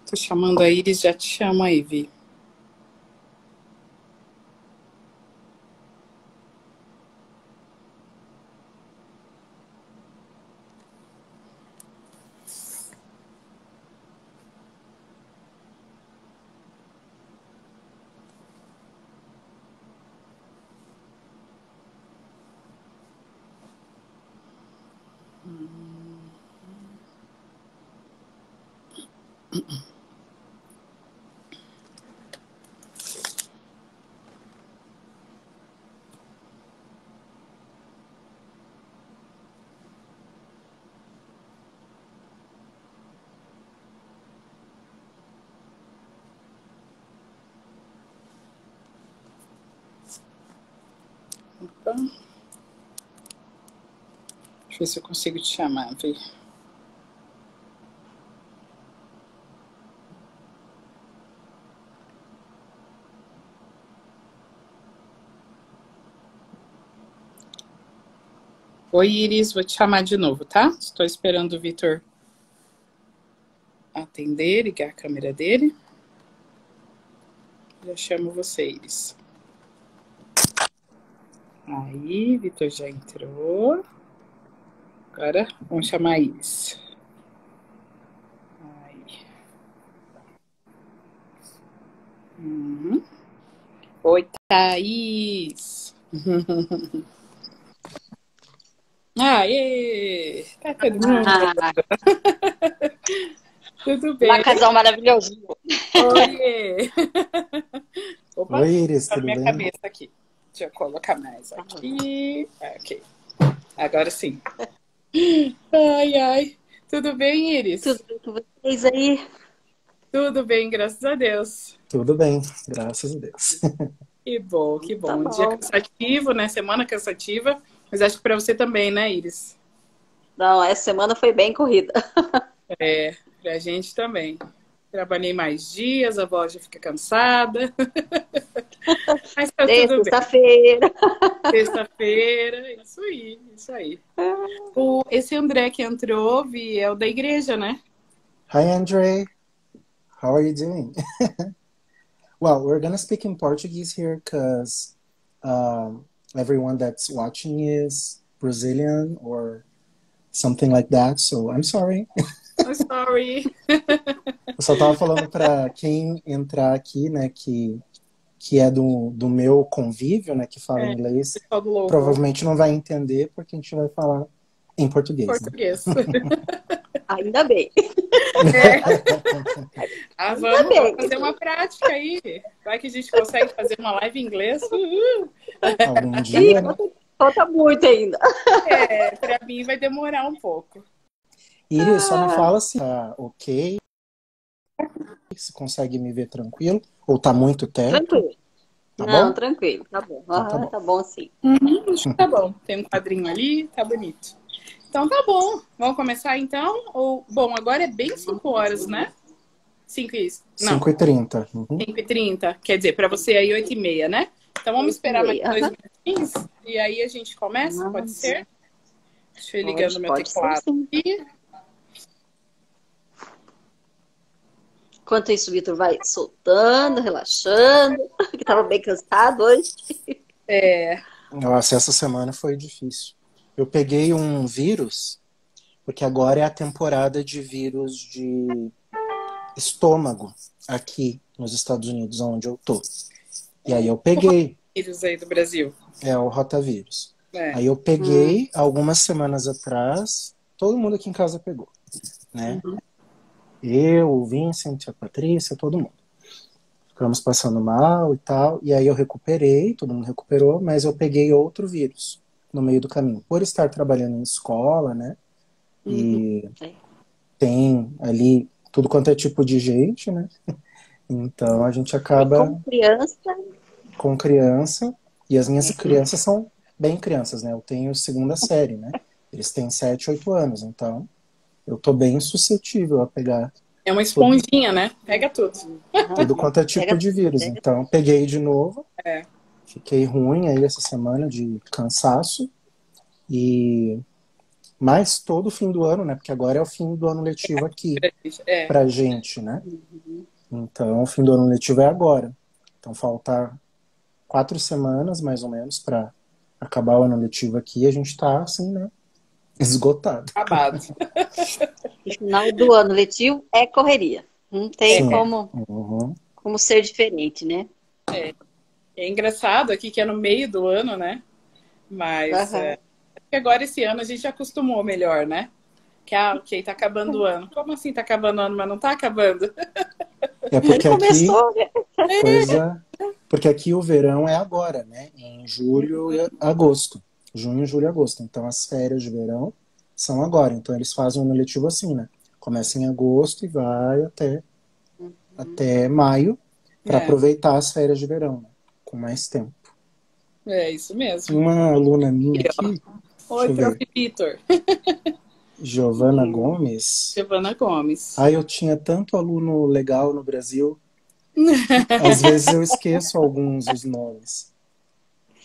Tô chamando a Iris, já te chama aí, Vi. Opa. Deixa eu ver se eu consigo te chamar, Vi. Oi, Iris, vou te chamar de novo, tá? Estou esperando o Vitor atender, ligar a câmera dele. Já chamo você, Iris. Aí, Vitor já entrou. Agora, vamos chamar a Iris. Aí. Oi, Thaís. Aê! Tá todo mundo? Tudo bem? Olá, casal maravilhoso. Oiê! Opa, Oi, Iris, tá na tudo minha bem? cabeça aqui. Deixa eu colocar mais aqui. Ok. Agora sim. Ai, ai. Tudo bem, Iris? Tudo bem com vocês aí? Tudo bem, graças a Deus. Tudo bem, graças a Deus. Que bom, que bom. Tá Um dia bom. cansativo, né? Semana cansativa. Mas acho que para você também, né, Iris? Não, essa semana foi bem corrida. É, pra gente também. Trabalhei mais dias, a voz já fica cansada. Mas tá tudo bem. Sexta-feira. Sexta-feira, isso aí, isso aí. Esse André que entrou, Vi, é o da igreja, né? Hi, Andre. How are you doing? Well, we're gonna speak in Portuguese here because everyone that's watching is Brazilian or something like that, so I'm sorry. I'm sorry. Eu só tava falando para quem entrar aqui, né, que é do meu convívio, né, que fala inglês, Pessoal do louvor. provavelmente não vai entender porque a gente vai falar em português, né? Português. Ainda bem. Vamos fazer uma prática aí. Vai que a gente consegue fazer uma live em inglês. Algum dia, né? Falta muito ainda. Pra mim vai demorar um pouco. Iris, só me fala se tá ok, se consegue me ver tranquilo, ou tá muito teto. Tranquilo. Tá Não, bom? tranquilo. Tá bom. Então tá bom. Tá bom sim. Acho que tá bom. Tem um quadrinho ali, tá bonito. Então tá bom. Vamos começar então? Bom, agora é bem 5 horas, né? 5h30. 5h30. Quer dizer, pra você aí 8h30, né? Então vamos esperar mais 2 minutinhos e aí a gente começa, pode ser? Deixa eu ir ligando meu teclado aqui. Enquanto isso, o Vitor vai soltando, relaxando, que tava bem cansado hoje. Nossa, essa semana foi difícil. Eu peguei um vírus, porque agora é a temporada de vírus de estômago aqui nos Estados Unidos, onde eu tô. E aí eu peguei. Vírus aí do Brasil. É o rotavírus. Aí eu peguei algumas semanas atrás, todo mundo aqui em casa pegou, né? Eu, o Vincent, a Patrícia, todo mundo. Ficamos passando mal e tal, e aí eu recuperei, todo mundo recuperou, mas eu peguei outro vírus no meio do caminho. Por estar trabalhando em escola, né? E tem ali tudo quanto é tipo de gente, né? Então a gente acaba... Com criança, e as minhas crianças são bem crianças, né? Eu tenho segunda série, né? Eles têm 7, 8 anos, então eu tô bem suscetível a pegar... É uma esponjinha, né? Pega tudo. Tudo quanto é tipo de vírus. Então, peguei de novo. Fiquei ruim aí essa semana de cansaço. E Mas todo fim do ano, né? Porque agora é o fim do ano letivo aqui pra gente, né? Então, o fim do ano letivo é agora. Então, falta 4 semanas, mais ou menos, para acabar o ano letivo aqui. E a gente tá, assim, né? Esgotado. Acabado. No final do ano letivo é correria. Não tem Sim. como ser diferente, né? É engraçado aqui que é no meio do ano, né? Mas agora esse ano a gente acostumou melhor, né? Que, ok, tá acabando o ano. Como assim tá acabando o ano, mas não tá acabando? É porque aqui... Começou, né? Porque aqui o verão é agora, né? Em julho e agosto. Junho, julho e agosto. Então as férias de verão são agora. Então eles fazem o ano letivo assim, né? Começa em agosto e vai até maio para aproveitar as férias de verão, né? Com mais tempo. É isso mesmo. Uma aluna minha aqui... Oi, prof. Vitor. Giovana Gomes. Giovana Gomes. Eu tinha tanto aluno legal no Brasil. Às vezes eu esqueço alguns dos nomes.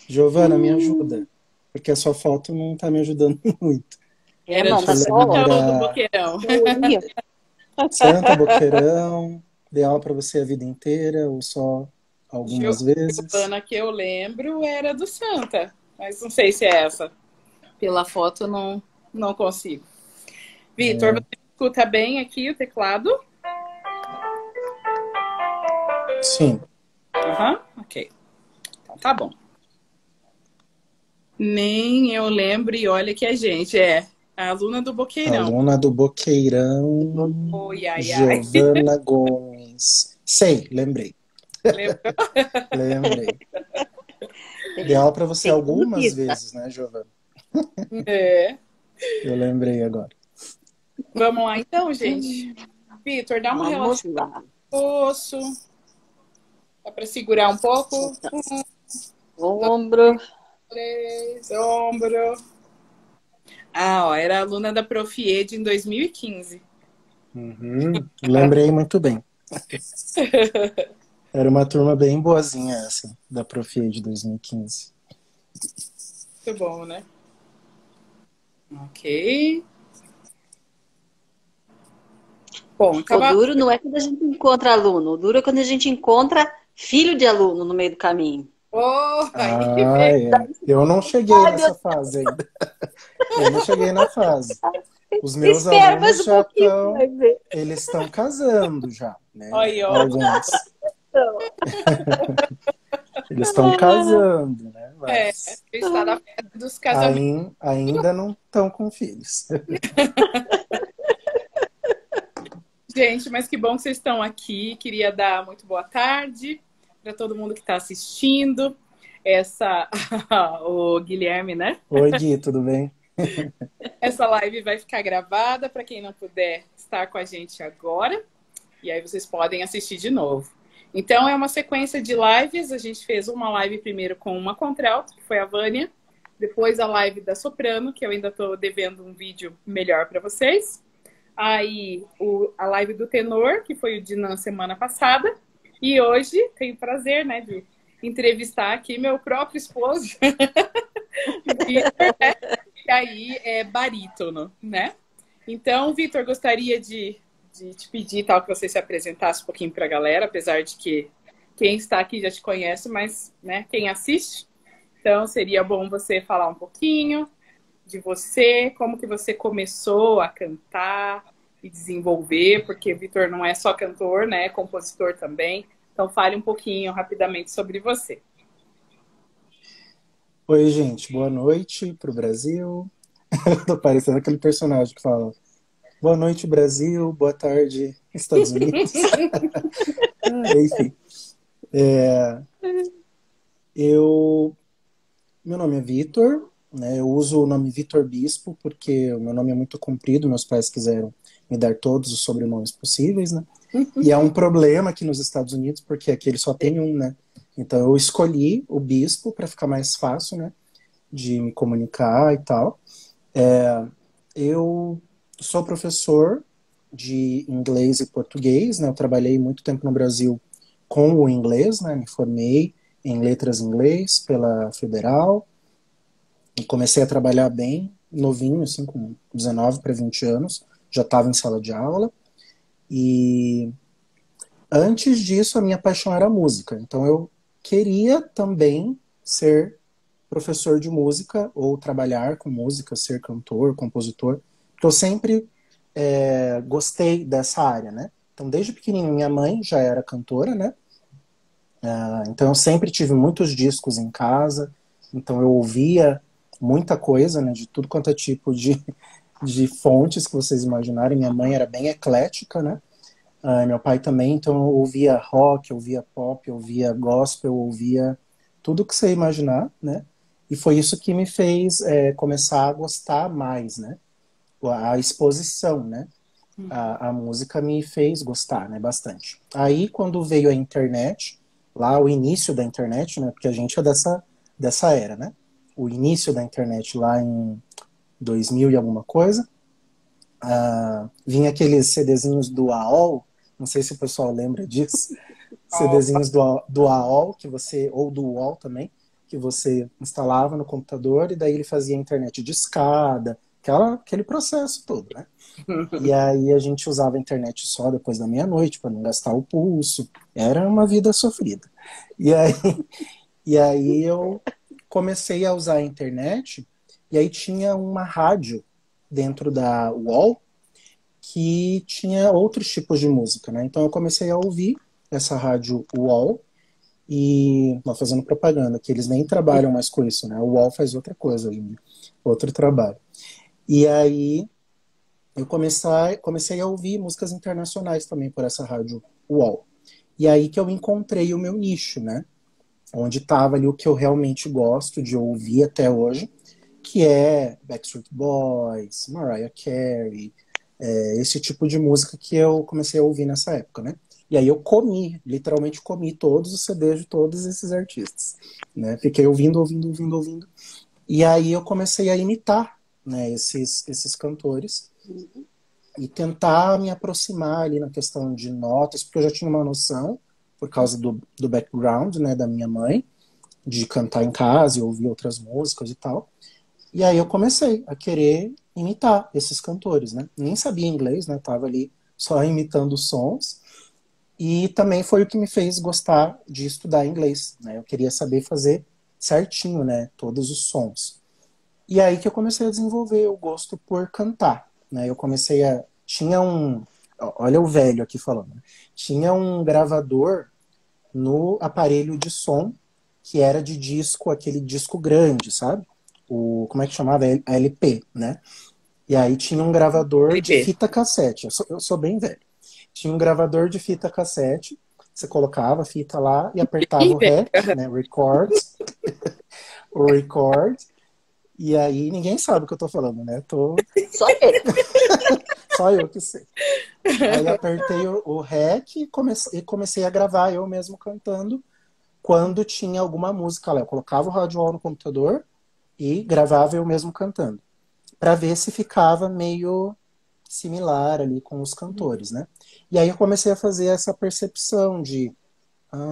Giovana, me ajuda. Porque a sua foto não tá me ajudando muito. Era do Santa ou do Boqueirão? Santa, Boqueirão. Dei aula pra você a vida inteira ou só algumas vezes? Giovana que eu lembro era do Santa. Mas não sei se é essa. Pela foto não consigo. Vitor, você escuta bem aqui o teclado? Sim. Ok. Então tá bom. Nem eu lembro, e olha que a gente é a aluna do Boqueirão. Aluna do Boqueirão. Giovana Gomes. Sei, lembrei. Lembrei. Dei aula pra você algumas vezes, né, Giovana? Eu lembrei agora. Vamos lá então, gente. Vitor, dá uma relaxada no osso. Dá para segurar um pouco? Ombro. 3, ombro. Era aluna da Prof. Ed em 2015. Lembrei muito bem. Era uma turma bem boazinha essa, da Prof. Ed de 2015. Muito bom, né? Ok. Bom, O duro não é quando a gente encontra aluno, o duro é quando a gente encontra filho de aluno no meio do caminho. Eu não cheguei nessa fase ainda. Eu não cheguei na fase. Os meus alunos já estão... Eles estão casando já, né? Alguns. Eles estão casando, né? Mas está na festa dos casamentos. Ainda não estão com filhos. Gente, mas que bom que vocês estão aqui. Queria dar muito boa tarde para todo mundo que está assistindo. O Guilherme, né? Oi, Gui, tudo bem? Essa live vai ficar gravada para quem não puder estar com a gente agora. E aí vocês podem assistir de novo. Então, é uma sequência de lives. A gente fez uma live primeiro com uma contralto, que foi a Vânia. Depois a live da soprano, que eu ainda estou devendo um vídeo melhor para vocês. Aí a live do tenor, que foi o Dinan semana passada. E hoje tenho o prazer, né, de entrevistar aqui meu próprio esposo. Vitor, né? Que aí é barítono, né? Então, Vitor, gostaria de te pedir tal que você se apresentasse um pouquinho para a galera, apesar de que quem está aqui já te conhece, mas né, quem assiste. Então, seria bom você falar um pouquinho de você, como que você começou a cantar e desenvolver, porque o Vitor não é só cantor, né, é compositor também. Então, fale um pouquinho rapidamente sobre você. Oi, gente, boa noite pro Brasil. Tô parecendo aquele personagem que fala boa noite, Brasil, boa tarde, Estados Unidos. Enfim. Meu nome é Vitor, né? Eu uso o nome Vitor Bispo porque o meu nome é muito comprido, meus pais quiseram me dar todos os sobrenomes possíveis, né? E é um problema aqui nos Estados Unidos, porque aqui ele só tem um, né? Então eu escolhi o Bispo para ficar mais fácil, né? De me comunicar e tal. Eu sou professor de inglês e português, né? Eu trabalhei muito tempo no Brasil com o inglês, né? Me formei em letras em inglês pela Federal e comecei a trabalhar bem novinho, assim, com 19 para 20 anos, já estava em sala de aula. E antes disso, a minha paixão era a música. Então eu queria também ser professor de música ou trabalhar com música, ser cantor, compositor. Porque eu sempre gostei dessa área, né? Então desde pequenininho minha mãe já era cantora, né? Então eu sempre tive muitos discos em casa. Então eu ouvia muita coisa, né? De tudo quanto é tipo de fontes que vocês imaginarem. Minha mãe era bem eclética, né? Meu pai também, então eu ouvia rock, eu ouvia pop, eu ouvia gospel, eu ouvia tudo que você imaginar, né? E foi isso que me fez começar a gostar mais, né? A exposição, né? A música me fez gostar, né? Bastante. Aí, quando veio a internet, lá o início da internet, né? Porque a gente é dessa era, né? O início da internet lá em 2000 e alguma coisa, vinha aqueles CDzinhos do AOL, não sei se o pessoal lembra disso, CDzinhos do AOL, que você, ou do UOL também, que você instalava no computador e daí ele fazia a internet de escada, aquele processo todo, né? E aí a gente usava a internet só depois da meia-noite para não gastar o pulso. Era uma vida sofrida. E aí eu comecei a usar a internet e aí tinha uma rádio dentro da UOL que tinha outros tipos de música, né? Então eu comecei a ouvir essa rádio UOL e fazendo propaganda, que eles nem trabalham mais com isso, né? O UOL faz outra coisa hoje em dia, outro trabalho. E aí eu comecei a ouvir músicas internacionais também por essa rádio UOL. E aí que eu encontrei o meu nicho, né? Onde estava ali o que eu realmente gosto de ouvir até hoje, que é Backstreet Boys, Mariah Carey, esse tipo de música que eu comecei a ouvir nessa época, né? E aí eu literalmente comi todos os CDs de todos esses artistas, né? Fiquei ouvindo. E aí eu comecei a imitar, né, esses cantores e tentar me aproximar ali na questão de notas, porque eu já tinha uma noção, por causa do background, né, da minha mãe, de cantar em casa e ouvir outras músicas e tal. E aí eu comecei a querer imitar esses cantores, né? Nem sabia inglês, né? Tava ali só imitando os sons. E também foi o que me fez gostar de estudar inglês, né? Eu queria saber fazer certinho, né? Todos os sons. E aí que eu comecei a desenvolver o gosto por cantar, né? Eu comecei a... Tinha um... Olha o velho aqui falando. Né? Tinha um gravador no aparelho de som que era de disco, aquele disco grande, sabe? Como é que chamava? LP, né? E aí tinha um gravador de fita cassete. Eu sou bem velho. Tinha um gravador de fita cassete, você colocava a fita lá e apertava o REC, né? Record. O record. E aí ninguém sabe o que eu tô falando, né? Só ele. Só eu que sei. Aí apertei o REC e comecei a gravar eu mesmo cantando quando tinha alguma música lá. Eu colocava o rádio no computador e gravava eu mesmo cantando, para ver se ficava meio similar ali com os cantores, né? E aí eu comecei a fazer essa percepção de,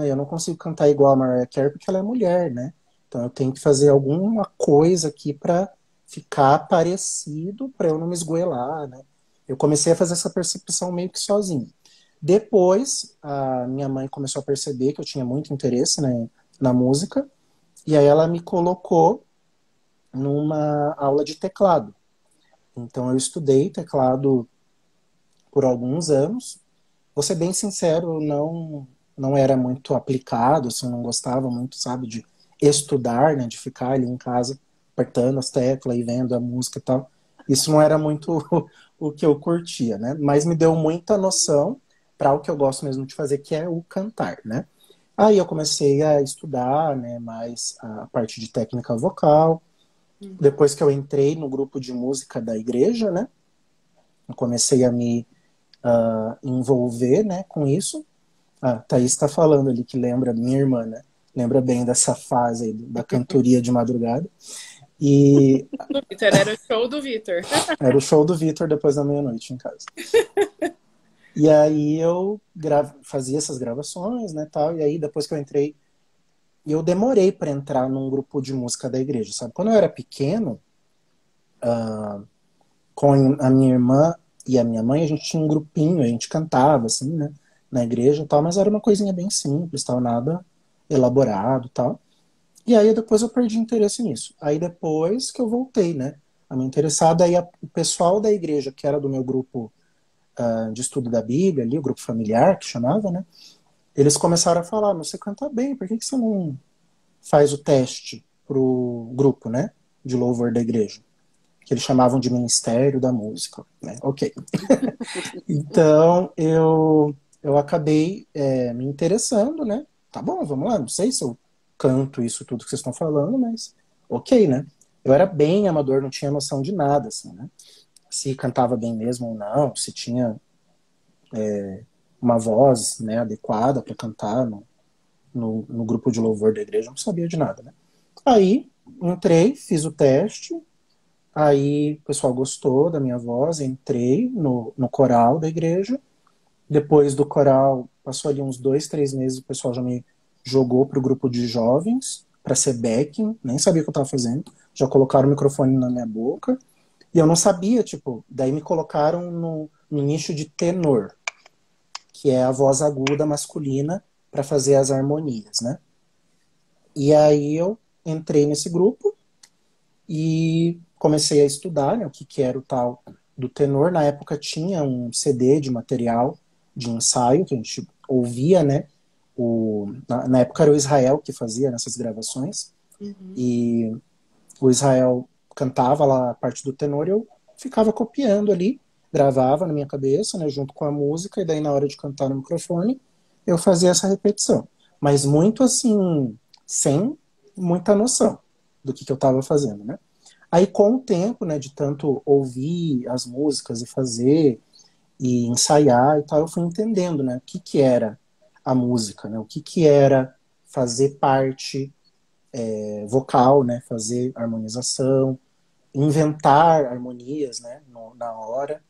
eu não consigo cantar igual a Mariah Carey porque ela é mulher, né? Então eu tenho que fazer alguma coisa aqui para ficar parecido, para eu não me esgoelar, né? Eu comecei a fazer essa percepção meio que sozinho. Depois, a minha mãe começou a perceber que eu tinha muito interesse, né, na música, e aí ela me colocou numa aula de teclado. Então eu estudei teclado por alguns anos. Vou ser bem sincero, não era muito aplicado, assim, não gostava muito, sabe, de estudar, né, de ficar ali em casa apertando as teclas e vendo a música e tal. Isso não era muito o que eu curtia, né? Mas me deu muita noção para o que eu gosto mesmo de fazer, que é o cantar, né? Aí eu comecei a estudar, né, mais a parte de técnica vocal. Depois que eu entrei no grupo de música da igreja, né, eu comecei a me envolver, né, com isso. Thaís está falando ali que lembra, minha irmã, né, lembra bem dessa fase aí, da cantoria de madrugada. E... Era o show do Vitor. Era o show do Vitor depois da meia-noite em casa. E aí eu fazia essas gravações, né, tal, e aí depois que eu entrei, eu demorei para entrar num grupo de música da igreja, sabe? Quando eu era pequeno, com a minha irmã e a minha mãe, a gente tinha um grupinho, a gente cantava, assim, né, na igreja e tal, mas era uma coisinha bem simples, tal, nada elaborado e tal. E aí depois eu perdi interesse nisso. Aí depois que eu voltei, né, a me interessar, daí o pessoal da igreja, que era do meu grupo de estudo da Bíblia, ali, o grupo familiar, que chamava, né, eles começaram a falar, mas você canta bem, por que que você não faz o teste pro grupo, né, de louvor da igreja? Que eles chamavam de Ministério da Música, né? Ok. Então, eu acabei me interessando, né? Tá bom, vamos lá. Não sei se eu canto isso tudo que vocês estão falando, mas ok, né? Eu era bem amador, não tinha noção de nada, assim, né? Se cantava bem mesmo ou não, se tinha uma voz, né, adequada para cantar no grupo de louvor da igreja, eu não sabia de nada, né? Aí, entrei, fiz o teste, aí o pessoal gostou da minha voz, entrei no coral da igreja. Depois do coral, passou ali uns 2, 3 meses, o pessoal já me jogou para o grupo de jovens, para ser backing, nem sabia o que eu estava fazendo. Já colocaram o microfone na minha boca. E eu não sabia, tipo, daí me colocaram no nicho de tenor, que é a voz aguda masculina para fazer as harmonias, né? E aí eu entrei nesse grupo e comecei a estudar, né, o que era o tal do tenor. Na época tinha um CD de material de ensaio que a gente ouvia, né? Na época era o Israel que fazia nessas gravações. E o Israel cantava lá a parte do tenor e eu ficava copiando ali, gravava na minha cabeça, né, junto com a música, e daí na hora de cantar no microfone eu fazia essa repetição. Mas muito assim, sem muita noção do que eu estava fazendo, né? Aí com o tempo, né, de tanto ouvir as músicas e fazer e ensaiar e tal, eu fui entendendo, né, o que era a música, né, o que era fazer parte vocal, né, fazer harmonização, inventar harmonias, né, na hora.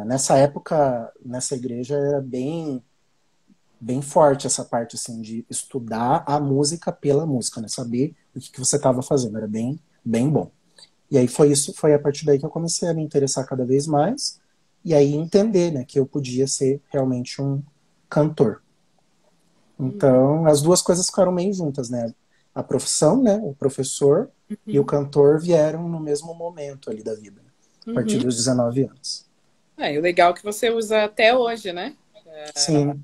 Nessa época, nessa igreja era bem forte essa parte assim de estudar a música pela música, né, saber o que você estava fazendo, era bem bom. E aí foi a partir daí que eu comecei a me interessar cada vez mais e aí entender, né, que eu podia ser realmente um cantor. Então, as duas coisas ficaram meio juntas, né? A profissão, né, o professor e o cantor vieram no mesmo momento ali da vida, a partir dos 19 anos. E o legal é que você usa até hoje, né? Sim.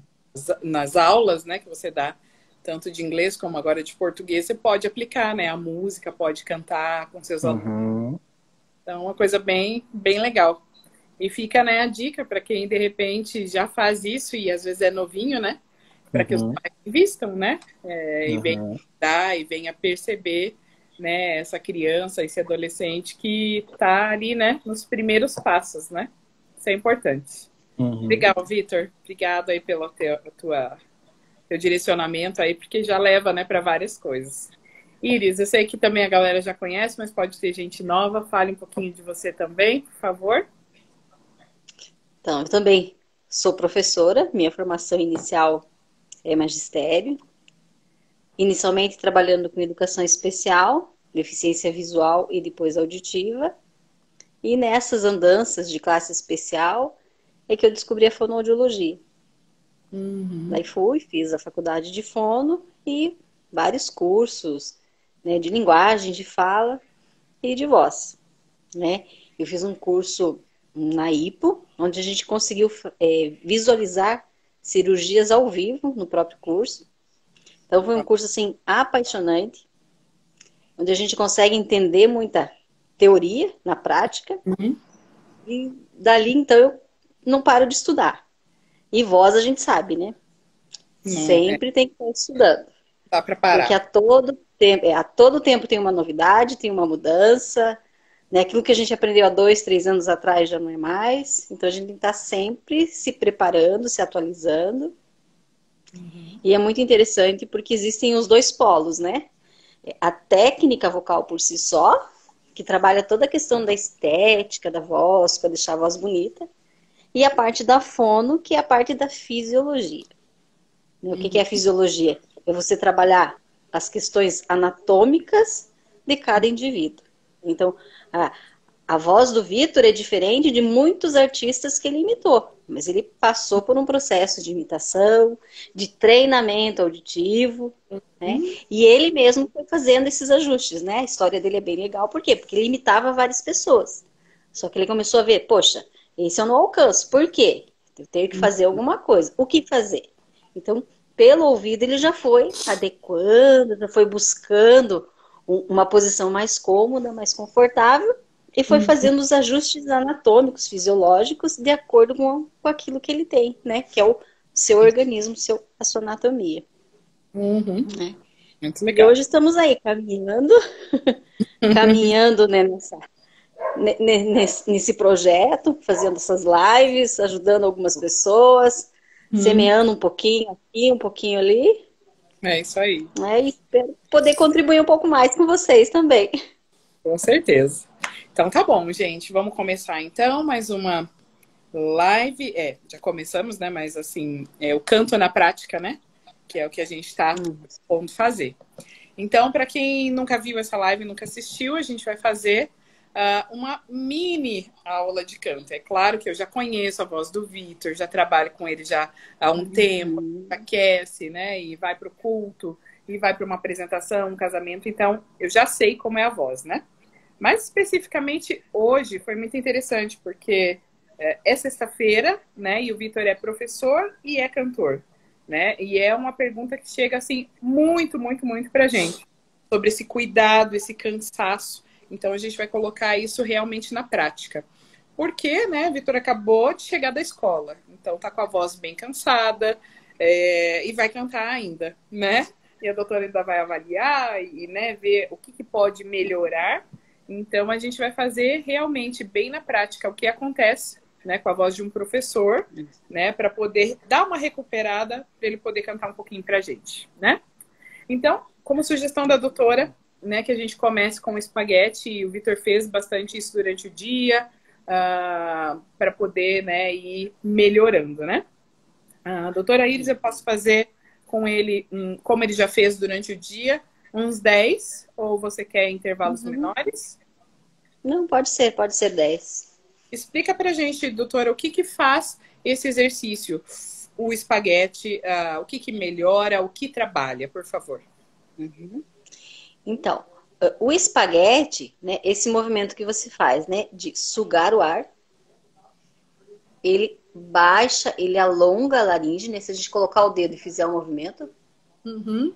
Nas aulas, né, que você dá, tanto de inglês como agora de português, você pode aplicar, né, a música, pode cantar com seus alunos. Então, uma coisa bem legal. E fica, né, a dica para quem, de repente, já faz isso e às vezes é novinho, né? Para que os pais invistam, né? E venham dar e venha perceber, né, essa criança, esse adolescente que está ali, né, nos primeiros passos, né? Isso é importante. Legal, Vitor. Obrigado aí pelo teu direcionamento aí, porque já leva, né, para várias coisas. Iris, eu sei que também a galera já conhece, mas pode ter gente nova. Fale um pouquinho de você também, por favor. Então, eu também sou professora. Minha formação inicial é magistério. Inicialmente trabalhando com educação especial, deficiência visual e depois auditiva. E nessas andanças de classe especial é que eu descobri a fonoaudiologia. Daí fiz a faculdade de fono e vários cursos, né, de linguagem, de fala e de voz, né? Eu fiz um curso na IPO, onde a gente conseguiu visualizar cirurgias ao vivo no próprio curso. Então foi um curso assim apaixonante, onde a gente consegue entender muita teoria na prática. E dali então eu não paro de estudar. E voz a gente sabe, né? Sempre tem que estar estudando. Dá para parar. Porque a todo tempo tem uma novidade, tem uma mudança, né? Aquilo que a gente aprendeu há 2, 3 anos atrás já não é mais. Então a gente tem que estar sempre se preparando, se atualizando. E é muito interessante porque existem os dois polos, né? A técnica vocal por si só, que trabalha toda a questão da estética da voz, para deixar a voz bonita. E a parte da fono, que é a parte da fisiologia. O que é a fisiologia? É você trabalhar as questões anatômicas de cada indivíduo. Então, A voz do Vitor é diferente de muitos artistas que ele imitou, mas ele passou por um processo de imitação, de treinamento auditivo, né? E ele mesmo foi fazendo esses ajustes, né? A história dele é bem legal, por quê? Porque ele imitava várias pessoas. Só que ele começou a ver, poxa, esse eu não alcanço. Por quê? Eu tenho que fazer alguma coisa. O que fazer? Então, pelo ouvido, ele já foi adequando, já foi buscando uma posição mais cômoda, mais confortável, e foi fazendo os ajustes anatômicos, fisiológicos, de acordo com aquilo que ele tem, né? Que é o seu organismo, a sua anatomia. Né? Muito legal. E hoje estamos aí caminhando, caminhando, né, nesse projeto, fazendo essas lives, ajudando algumas pessoas, semeando um pouquinho aqui, um pouquinho ali. É isso aí. Né? E espero poder contribuir um pouco mais com vocês também. Com certeza. Então tá bom, gente. Vamos começar então mais uma live. Já começamos, né? Mas assim, o canto na prática, né? Que é o que a gente está pondo fazer. Então, para quem nunca viu essa live, nunca assistiu, a gente vai fazer uma mini aula de canto. É claro que eu já conheço a voz do Vitor, já trabalho com ele já há um tempo, aquece, né? E vai para o culto, e vai para uma apresentação, um casamento. Então, eu já sei como é a voz, né? Mas especificamente hoje foi muito interessante, porque é sexta-feira, né? E o Vitor é professor e é cantor, né? E é uma pergunta que chega assim muito, muito, muito pra gente. Sobre esse cuidado, esse cansaço. Então a gente vai colocar isso realmente na prática. Porque, né, Vitor acabou de chegar da escola. Então tá com a voz bem cansada e vai cantar ainda, né? E a doutora ainda vai avaliar e né, ver o que pode melhorar. Então, a gente vai fazer realmente bem na prática o que acontece, né, com a voz de um professor, né, para poder dar uma recuperada, para ele poder cantar um pouquinho para a gente, né? Então, como sugestão da doutora, né, que a gente comece com o espaguete, e o Vitor fez bastante isso durante o dia, para poder, né, ir melhorando, né? Doutora Iris, eu posso fazer com ele, como ele já fez durante o dia, uns 10, ou você quer intervalos menores? Não, pode ser 10. Explica pra gente, doutora, o que faz esse exercício, o espaguete, o que melhora, o que trabalha, por favor. Então, o espaguete, né, esse movimento que você faz, né, de sugar o ar, ele baixa, ele alonga a laringe, né, se a gente colocar o dedo e fizer o movimento,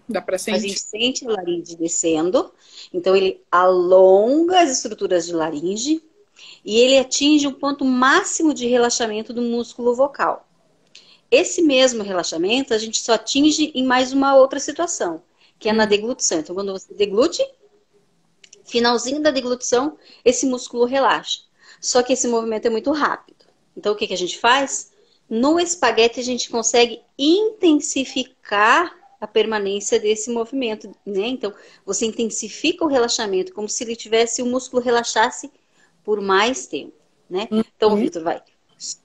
dá pra sentir. A gente sente a laringe descendo, então ele alonga as estruturas de laringe e ele atinge um ponto máximo de relaxamento do músculo vocal. Esse mesmo relaxamento a gente só atinge em mais uma outra situação, que é na deglutição. Então, quando você deglute, finalzinho da deglutição, esse músculo relaxa. Só que esse movimento é muito rápido. Então, o que a gente faz? No espaguete, a gente consegue intensificar a permanência desse movimento, né? Então, você intensifica o relaxamento, como se ele tivesse, o músculo relaxasse por mais tempo, né? Então, o Vitor vai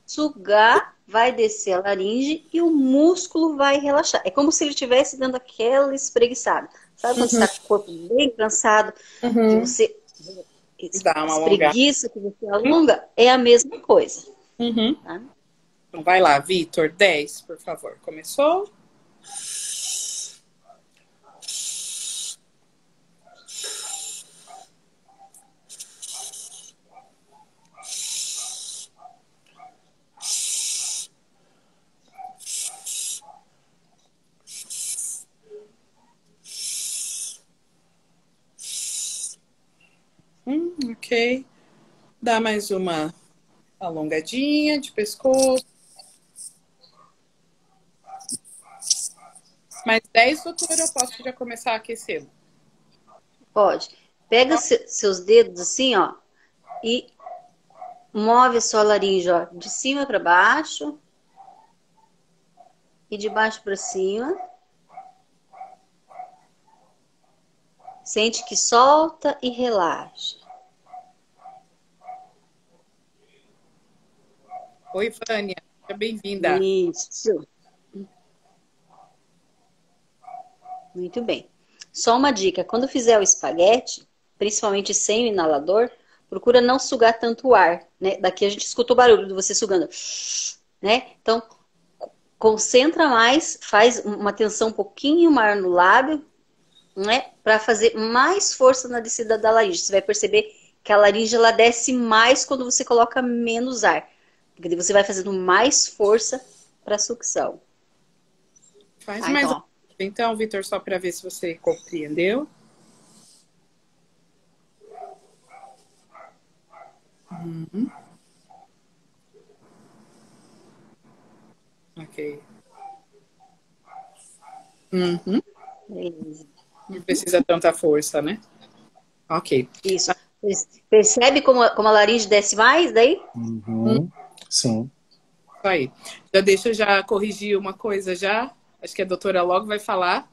sugar, vai descer a laringe e o músculo vai relaxar. É como se ele estivesse dando aquela espreguiçada. Sabe quando você está com o corpo bem cansado, que você... Dá uma espreguiça que você alonga, é a mesma coisa. Tá? Então, vai lá, Vitor, 10, por favor. Começou? Ok. Dá mais uma alongadinha de pescoço. Mais 10, doutora, eu posso já começar a aquecê-lo? Pode. Pega seus dedos assim, ó, e move a sua laringe, ó, de cima para baixo e de baixo para cima. Sente que solta e relaxa. Oi, Vânia. Seja bem-vinda. Isso. Muito bem. Só uma dica. Quando fizer o espaguete, principalmente sem o inalador, procura não sugar tanto o ar, né? Daqui a gente escuta o barulho de você sugando, né? Então, concentra mais, faz uma tensão um pouquinho maior no lábio, né? Para fazer mais força na descida da laringe. Você vai perceber que a laringe ela desce mais quando você coloca menos ar. Porque daí você vai fazendo mais força para sucção. Faz mais então, Vitor, só para ver se você compreendeu. Uhum. Ok. Uhum. Não precisa tanta força, né? Ok. Isso. Percebe como a laringe desce mais daí? Uhum. Sim. Isso aí. Deixa eu já corrigir uma coisa já. Acho que a doutora logo vai falar.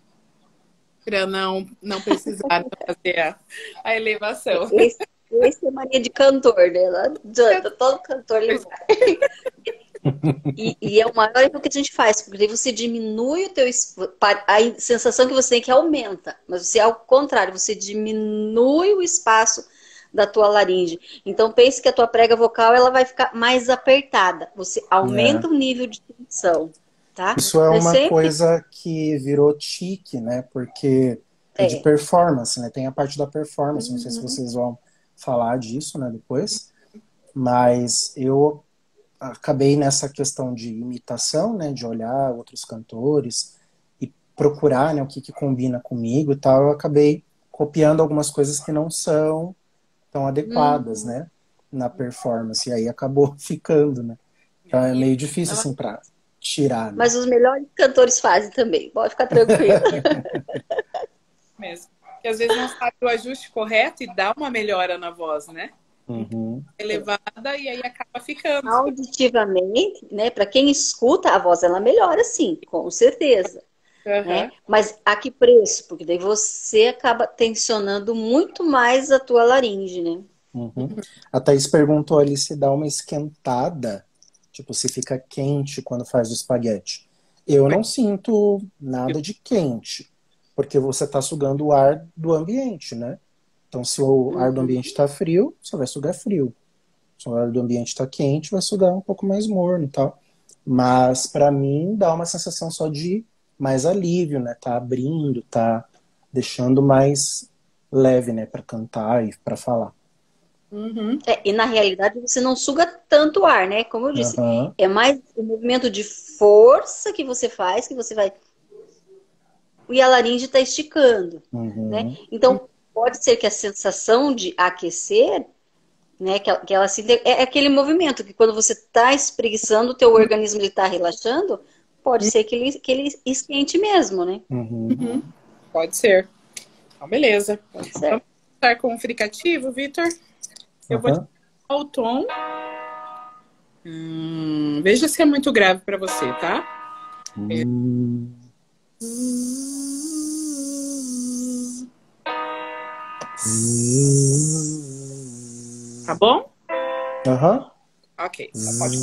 Para não precisar fazer a elevação. Esse é mania de cantor, né? Não adianta, todo cantor levar. E é o maior erro que a gente faz, porque daí você diminui o teu... A sensação que você tem é que aumenta, mas você, ao contrário, você diminui o espaço da tua laringe. Então, pense que a tua prega vocal ela vai ficar mais apertada. Você aumenta o nível de tensão, tá? Isso é uma coisa que virou tique, né? Porque é de performance, né? Tem a parte da performance, não sei se vocês vão falar disso, né, depois. Mas eu acabei nessa questão de imitação, né, de olhar outros cantores e procurar, né, o que combina comigo e tal. Eu acabei copiando algumas coisas que não são tão adequadas, né, na performance. E aí acabou ficando, né. Então é meio difícil, assim, pra tirar, né? Mas os melhores cantores fazem também, pode ficar tranquilo. Mesmo. Porque às vezes não sabe o ajuste correto e dá uma melhora na voz, né? Uhum. Elevada e aí acaba ficando. Auditivamente, né? Para quem escuta, a voz ela melhora, sim, com certeza. Né? Mas a que preço? Porque daí você acaba tensionando muito mais a tua laringe, né? Uhum. A Thaís perguntou ali se dá uma esquentada, tipo, se fica quente quando faz o espaguete. Eu não sinto nada de quente, porque você está sugando o ar do ambiente, né? Então, se o ar do ambiente está frio, você vai sugar frio. Se o ar do ambiente está quente, vai sugar um pouco mais morno e tal. Mas, para mim, dá uma sensação só de mais alívio, né? Tá abrindo, tá deixando mais leve, né? Para cantar e para falar. E na realidade você não suga tanto ar, né? Como eu disse, é mais o movimento de força que você faz, que você vai... E a laringe está esticando, né? Então, pode ser que a sensação de aquecer, né, que ela se... É aquele movimento que quando você está espreguiçando, o teu organismo está relaxando, pode ser que ele esquente mesmo, né? Pode ser. Então, beleza. Pode ser. Vamos começar com o fricativo, Vitor? Eu vou te dar o tom. Veja se é muito grave para você, tá? Tá bom? Ok, então pode.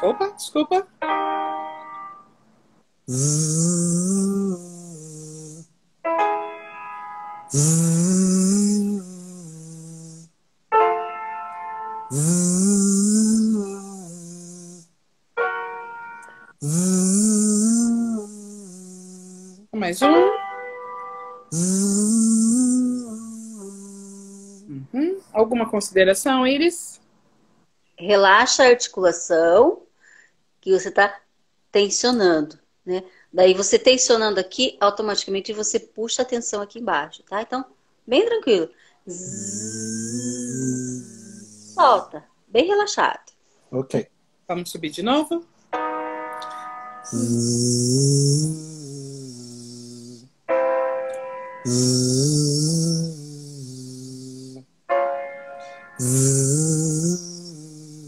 Opa, desculpa. Mais um. Alguma consideração, Iris? Relaxa a articulação que você está tensionando, né? Daí você tensionando aqui, automaticamente você puxa a tensão aqui embaixo, tá? Então, bem tranquilo. Solta, bem relaxado. Ok. Vamos subir de novo.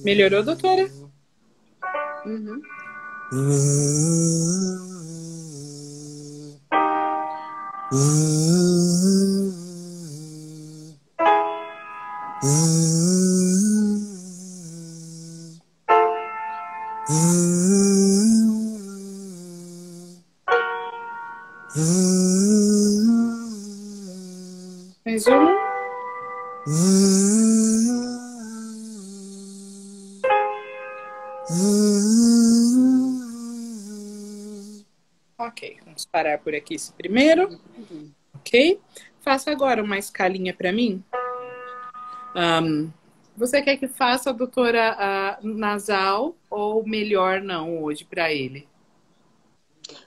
Melhorou, doutora? Mais um. Ok, vamos parar por aqui esse primeiro. Ok? Faça agora uma escalinha para mim. Você quer que faça a doutora nasal ou melhor não hoje para ele?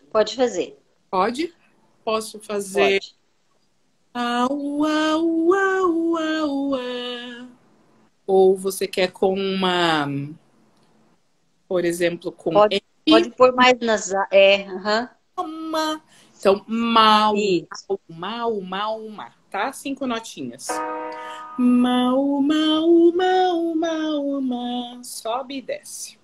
Pode fazer. Pode? Posso fazer... Pode. Au, au, au, au, au. Ou você quer com uma... Por exemplo, com... Pode pôr mais nasal. Uma. Então, mal, mal, mal, mal. Tá? 5 notinhas. Mal, mal, mal, mal, mal. Sobe e desce.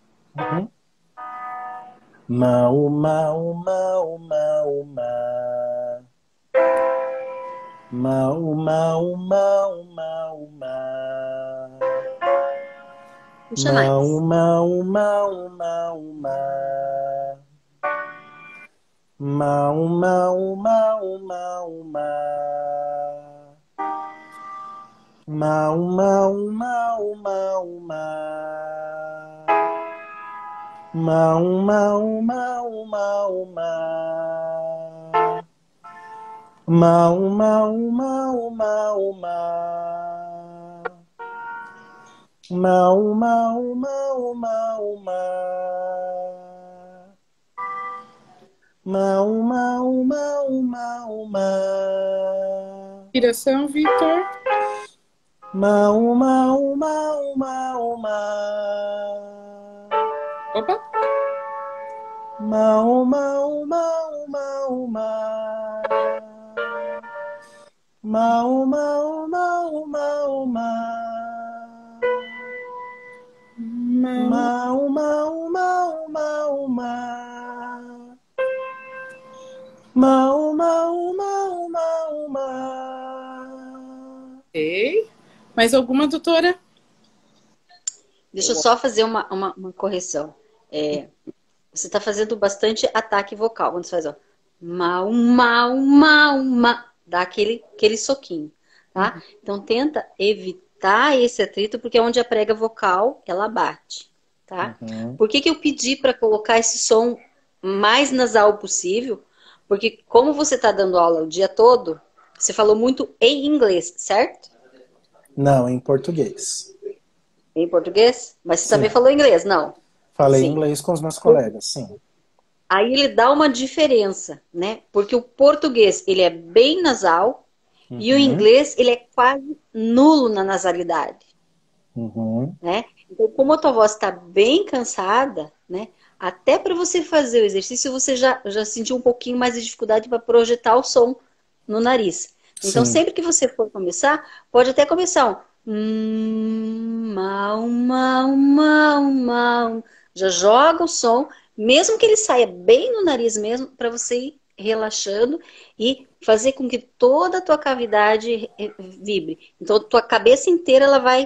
Mau, mau, mau, mau, mau. Mau, mau, mau, mau, mau. Puxa mais. Mau, mau, mau, mau, mau. Mau, mau, mau, mau, mau. Mau, mau, mau, mau, mau. Mau, mau, mau, mau, mau. Mau, mau, mau, mau, mau. Mau, mau, mau, mau, mau. Mau, mau, mau, mau, mau. Respiração, Victor. Mau, mau, mau, mau, mau. Opa. Mau, mau, mau, mau, mau. Mau, mau, mau, mau, mau. Mau, mau, mau, mau, mau. Mau, mau, mau, mau, mau. Ok. Mais alguma, doutora? Deixa eu só fazer uma correção. Você está fazendo bastante ataque vocal. Quando você faz, ó, mau, mau, mau, mau, dá aquele soquinho, tá? Então, tenta evitar esse atrito, porque é onde a prega vocal, ela bate, tá? Por que eu pedi para colocar esse som mais nasal possível? Porque como você está dando aula o dia todo, você falou muito em inglês, certo? Não, em português. Em português? Mas você Sim. Também falou inglês, não? Falei Sim. inglês com os meus colegas, sim. Aí ele dá uma diferença, né? Porque o português, ele é bem nasal e o inglês, ele é quase nulo na nasalidade. Né? Então, como a tua voz está bem cansada, né? Até para você fazer o exercício, você já sentiu um pouquinho mais de dificuldade para projetar o som no nariz. Então, Sim. sempre que você for começar, pode até começar mau, mau, mau, mau. Já joga o som, mesmo que ele saia bem no nariz mesmo, para você ir relaxando e fazer com que toda a tua cavidade vibre. Então, tua cabeça inteira ela vai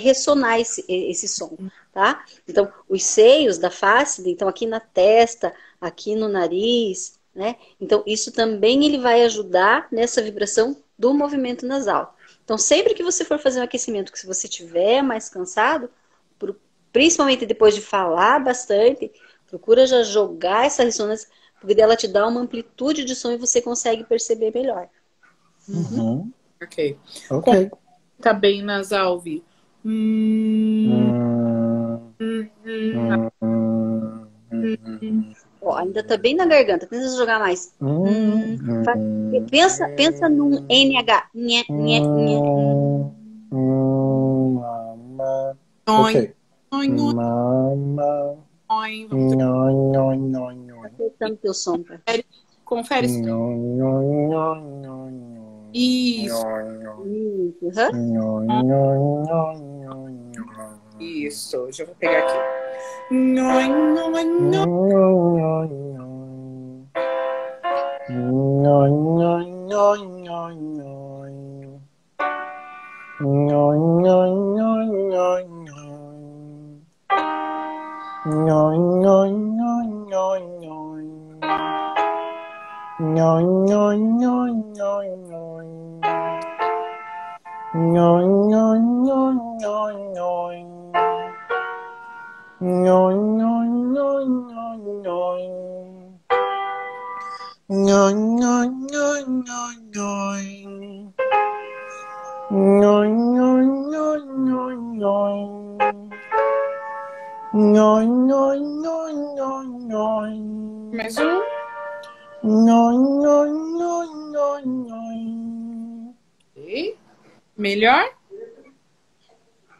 ressonar esse som, tá? Então, os seios da face, então aqui na testa, aqui no nariz, né? Então, isso também ele vai ajudar nessa vibração do movimento nasal. Então, sempre que você for fazer um aquecimento, que se você estiver mais cansado, principalmente depois de falar bastante, procura já jogar essa ressonância, porque dela te dá uma amplitude de som e você consegue perceber melhor. Ok. Ok. Tá bem nasal, Vi. Ó, ainda tá bem na garganta, tenta jogar mais. Pensa num NH. Nhé, nhé, nhé. Ok. Apertando teu som, cara. Confere. Isso. Isso. Já vou pegar aqui. nhoi, nhoi, nhoi, nhoi, nhoi, nhoi, nhoi, nhoi, nhoi. Nhoi, nhoi, nhoi, nhoi, nhoi. Nhoi, nhoi, nhoi, nhoi, nhoi. Nhoi, nhoi, nhoi, nhoi, nhoi. Nhoi, nhoi, nhoi, nhoi, nhoi. Nhoi, nhoi, nhoi, nhoi, nhoi. Nhoi, nhoi, nhoi, nhoi, nhoi. Mais um. Nhoi, nhoi, nhoi, nhoi, nhoi. Ok. Melhor?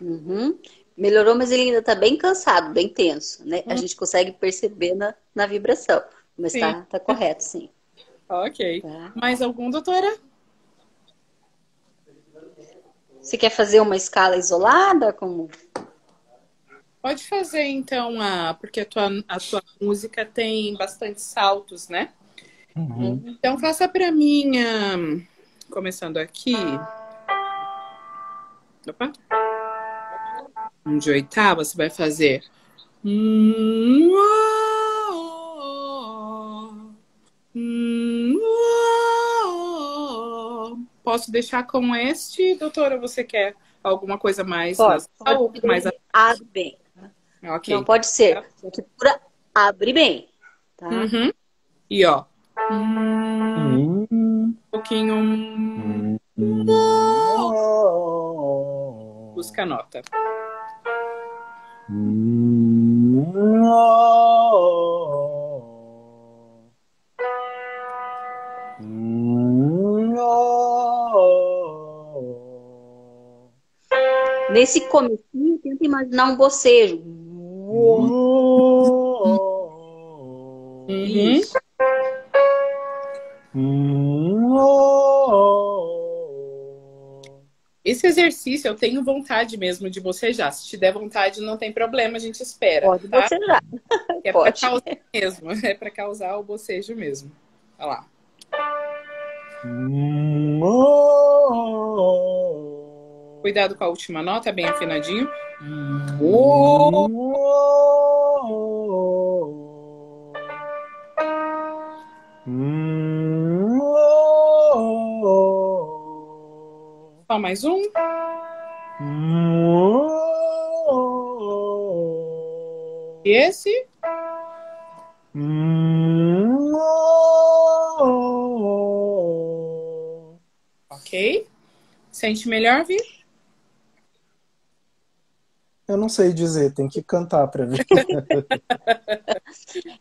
Uhum. Melhorou, mas ele ainda está bem cansado, bem tenso, né? A gente consegue perceber na vibração. Mas Sim. tá correto, sim. Ok. Tá. Mais algum, doutora? Você quer fazer uma escala isolada? Como? Pode fazer, então, porque a tua música tem bastante saltos, né? Uhum. Então, faça para mim, começando aqui. Opa. De oitava, você vai fazer. Posso deixar com este, doutora? Você quer alguma coisa mais Pode nasal? Mais... abre bem. Ok. Não pode ser. Só que abre bem, tá? Uhum. E ó. Um pouquinho. Busca a nota. Nesse comecinho, tenta imaginar um bocejo. Isso. Esse exercício eu tenho vontade mesmo de bocejar. Se te der vontade, não tem problema, a gente espera. Pode tá? bocejar. É para Pode. causar mesmo, é para causar o bocejo mesmo. Olha lá. Cuidado com a última nota, bem afinadinho. Só mais um. E esse? Ok. Sente melhor, Vi? Eu não sei dizer, tem que cantar para ver.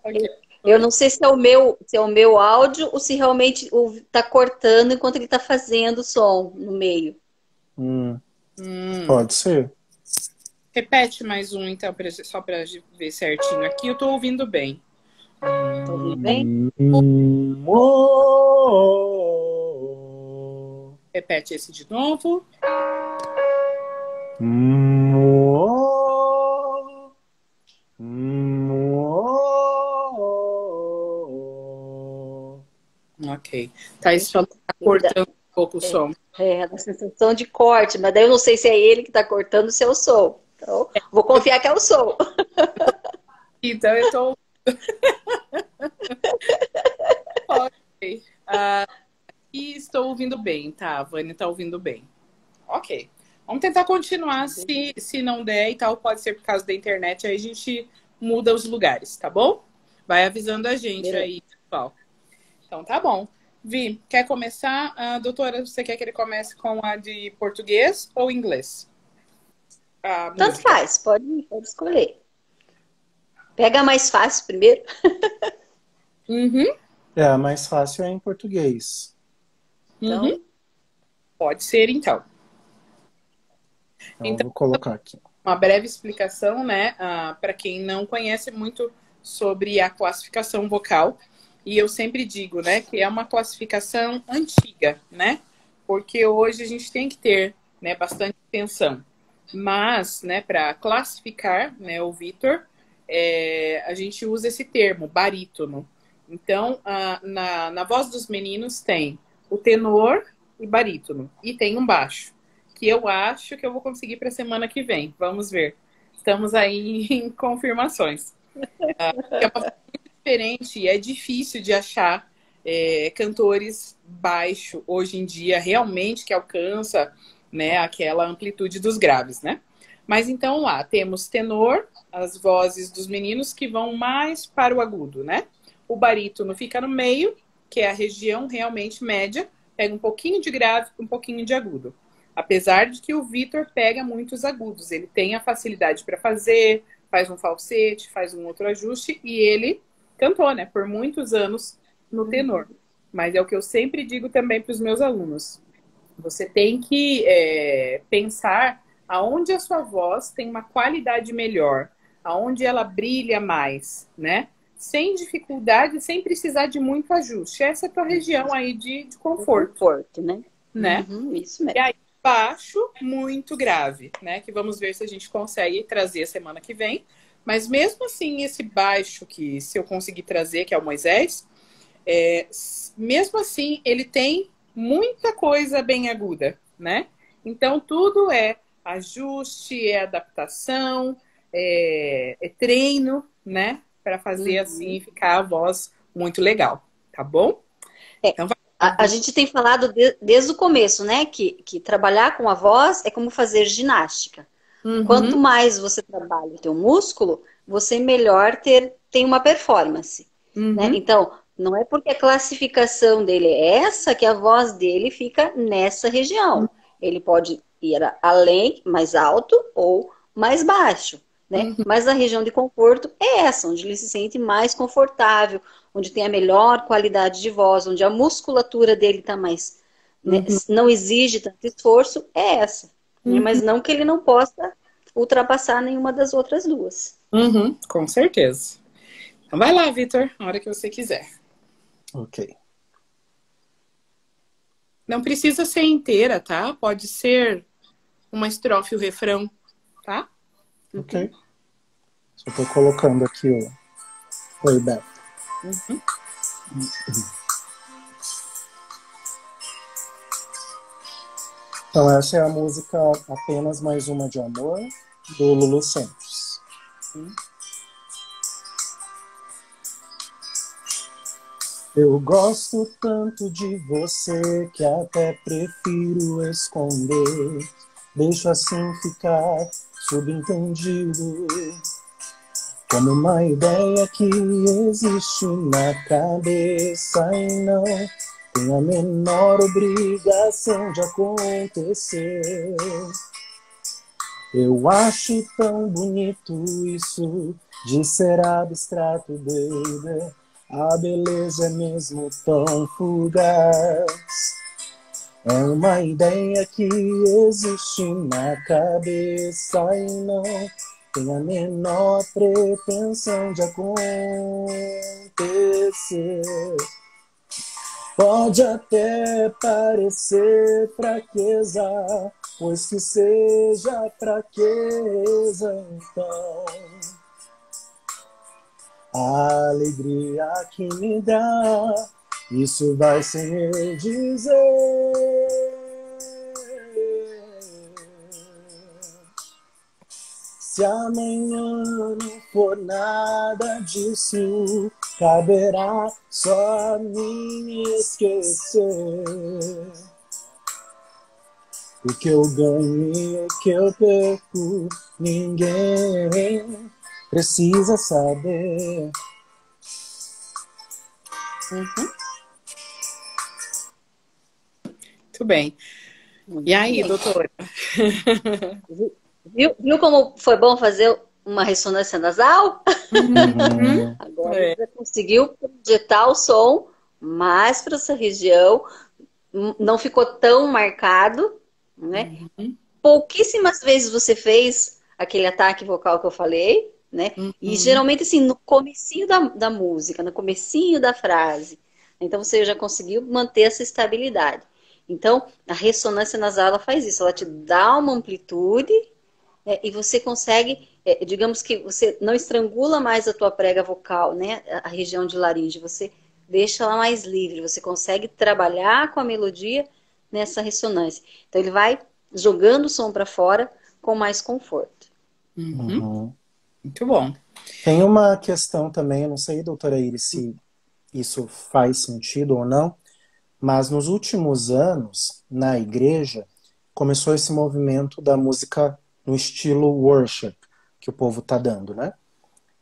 Okay. Eu não sei se é o meu áudio ou se realmente tá cortando enquanto ele tá fazendo o som no meio. Pode ser. Repete mais um, então, só para ver certinho aqui. Eu tô ouvindo bem. Tá ouvindo bem? Repete esse de novo. Ok. Tá, isso tá cortando um pouco o som. É, a sensação de corte, mas daí eu não sei se é ele que tá cortando ou se é o som. Então, vou confiar que é o som. Então, eu tô... Ok. E estou ouvindo bem, tá? A Vânia tá ouvindo bem. Ok. Vamos tentar continuar. Se não der e tal, pode ser por causa da internet, aí a gente muda os lugares, tá bom? Vai avisando a gente aí, pessoal. Então, tá bom. Vi, quer começar? Doutora, você quer que ele comece com a de português ou inglês? Tanto faz, pode escolher. Pega a mais fácil primeiro. É, a mais fácil é em português. Então, pode ser, então. Então, vou colocar aqui. Uma breve explicação, né? Para quem não conhece muito sobre a classificação vocal. E eu sempre digo, né, que é uma classificação antiga, né? Porque hoje a gente tem que ter, né, bastante atenção. Mas, né, para classificar, né, o Vitor, a gente usa esse termo, barítono. Então, na voz dos meninos tem o tenor e barítono. E tem um baixo, que eu acho que eu vou conseguir para a semana que vem. Vamos ver. Estamos aí em confirmações. É uma coisa muito diferente e é difícil de achar cantores baixo hoje em dia, realmente que alcança, né, aquela amplitude dos graves, né? Mas então lá temos tenor, as vozes dos meninos que vão mais para o agudo, né? O barítono fica no meio, que é a região realmente média, pega um pouquinho de grave, um pouquinho de agudo. Apesar de que o Vitor pega muitos agudos, ele tem a facilidade para fazer, faz um falsete, faz um outro ajuste, e ele cantou, né, por muitos anos no tenor. Mas é o que eu sempre digo também para os meus alunos. Você tem que pensar aonde a sua voz tem uma qualidade melhor, aonde ela brilha mais, né? Sem dificuldade, sem precisar de muito ajuste. Essa é a tua região aí de conforto. Conforto, né? Isso mesmo. E aí, baixo, muito grave, né? Que vamos ver se a gente consegue trazer semana que vem. Mas mesmo assim, esse baixo que se eu conseguir trazer, que é o Moisés, mesmo assim, ele tem muita coisa bem aguda, né? Então, tudo é ajuste, é adaptação, é treino, né? Para fazer assim, ficar a voz muito legal, tá bom? Então, a gente tem falado desde o começo, né? Que trabalhar com a voz é como fazer ginástica. Quanto mais você trabalha o teu músculo, você melhor tem uma performance. Né? Então, não é porque a classificação dele é essa que a voz dele fica nessa região. Ele pode ir além, mais alto ou mais baixo. Né? Mas a região de conforto é essa, onde ele se sente mais confortável, onde tem a melhor qualidade de voz, onde a musculatura dele está mais... Né? Não exige tanto esforço, é essa. Né? Mas não que ele não possa ultrapassar nenhuma das outras duas. Com certeza. Então vai lá, Vitor, a hora que você quiser. Ok. Não precisa ser inteira, tá? Pode ser uma estrofe e o refrão, tá? Ok. Só tô colocando aqui o playback. Então essa é a música Apenas Mais Uma de Amor, do Lulu Santos. Eu gosto tanto de você que até prefiro esconder. Deixo assim ficar subentendido, como uma ideia que existe na cabeça e não tem a menor obrigação de acontecer. Eu acho tão bonito isso de ser abstrato, baby. A beleza é mesmo tão fugaz. É uma ideia que existe na cabeça e não tem a menor pretensão de acontecer. Pode até parecer fraqueza, pois que seja fraqueza então. A alegria que me dá, isso vai sem eu dizer. Se amanhã não for nada disso, caberá só a mim esquecer. O que eu ganho e o que eu perco, ninguém precisa saber. Muito bem. E aí, doutora? Viu como foi bom fazer uma ressonância nasal? Agora você conseguiu projetar o som mais para essa região, não ficou tão marcado, né? Pouquíssimas vezes você fez aquele ataque vocal que eu falei, né? E geralmente assim, no comecinho da música, no comecinho da frase. Então você já conseguiu manter essa estabilidade. Então, a ressonância nasal ela faz isso, ela te dá uma amplitude e você consegue, digamos que você não estrangula mais a tua prega vocal, né? A região de laringe, você deixa ela mais livre, você consegue trabalhar com a melodia nessa ressonância. Então, ele vai jogando o som para fora com mais conforto. Uhum. Muito bom. Tem uma questão também, eu não sei, doutora Iris, se isso faz sentido ou não, mas nos últimos anos, na igreja, começou esse movimento da música no estilo worship, que o povo está dando, né?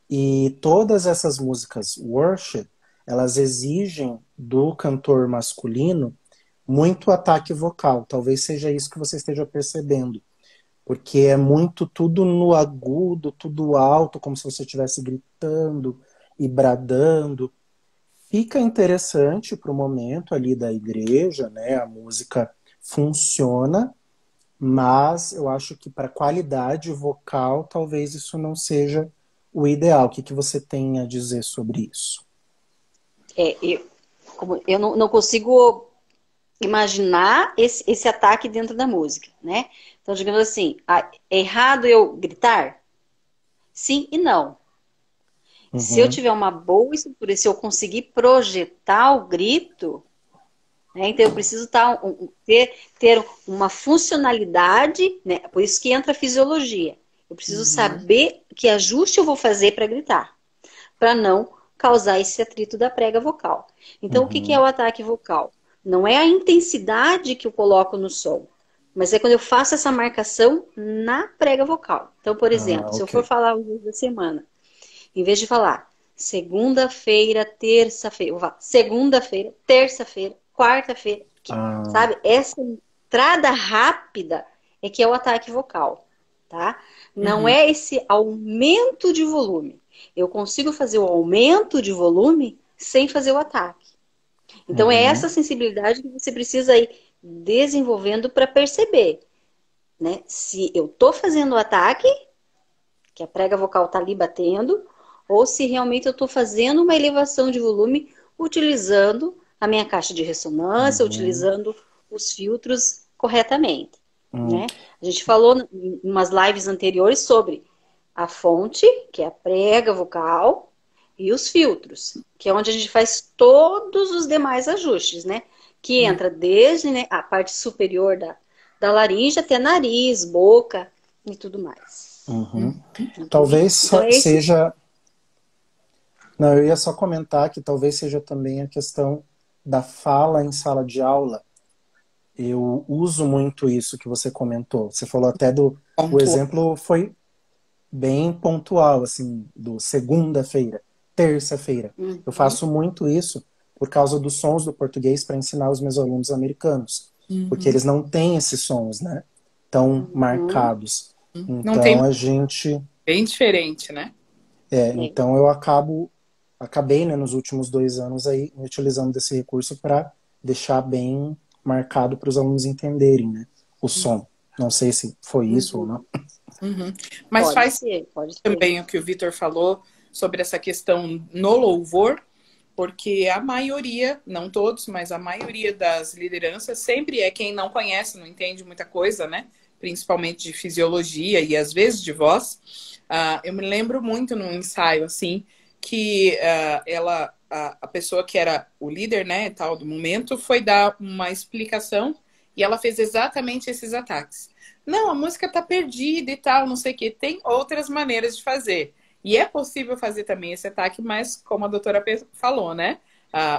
E todas essas músicas worship, elas exigem do cantor masculino muito ataque vocal. Talvez seja isso que você esteja percebendo. Porque é muito tudo no agudo, tudo alto, como se você estivesse gritando e bradando. Fica interessante para o momento ali da igreja, né? A música funciona, mas eu acho que para qualidade vocal, talvez isso não seja o ideal. O que, que você tem a dizer sobre isso? Eu não consigo imaginar esse ataque dentro da música, né? Então, digamos assim, é errado eu gritar? Sim e não. Uhum. Se eu tiver uma boa estrutura, se eu conseguir projetar o grito, né, então eu preciso ter uma funcionalidade, né? Por isso que entra a fisiologia. Eu preciso saber que ajuste eu vou fazer para gritar, para não causar esse atrito da prega vocal. Então, o que é o ataque vocal? Não é a intensidade que eu coloco no som, mas é quando eu faço essa marcação na prega vocal. Então, por exemplo, se eu for falar os dias da semana, em vez de falar segunda-feira, terça-feira, eu vou falar segunda-feira, terça-feira, quarta-feira, sabe? Essa entrada rápida é que é o ataque vocal, tá? Não é esse aumento de volume. Eu consigo fazer o aumento de volume sem fazer o ataque. Então, é essa sensibilidade que você precisa ir desenvolvendo para perceber, né? Se eu tô fazendo o ataque, que a prega vocal tá ali batendo, ou se realmente eu tô fazendo uma elevação de volume utilizando a minha caixa de ressonância, utilizando os filtros corretamente, né? A gente falou em umas lives anteriores sobre a fonte, que é a prega vocal, e os filtros, que é onde a gente faz todos os demais ajustes, né? Que entra desde, né, a parte superior da laringe até nariz, boca e tudo mais. Talvez então, seja... Não, eu ia só comentar que talvez seja também a questão da fala em sala de aula. Eu uso muito isso que você comentou. Você falou até o exemplo foi bem pontual, assim, do segunda-feira, terça-feira. Eu faço muito isso por causa dos sons do português para ensinar os meus alunos americanos. Porque eles não têm esses sons, né? Tão marcados. Então Não tem... a gente... Bem diferente, né? Então eu acabei, né, nos últimos 2 anos aí utilizando desse recurso para deixar bem marcado para os alunos entenderem, né, o som. Não sei se foi isso ou não. Mas pode faz ser. também o que o Vitor falou sobre essa questão no louvor, porque a maioria, não todos, mas a maioria das lideranças sempre é quem não conhece, não entende muita coisa, né? Principalmente de fisiologia e às vezes de voz. Eu me lembro muito num ensaio, assim, que a pessoa que era o líder, né, tal, do momento, foi dar uma explicação e ela fez exatamente esses ataques. Não, a música tá perdida e tal, não sei o que. Tem outras maneiras de fazer. E é possível fazer também esse ataque, mas como a doutora falou, né?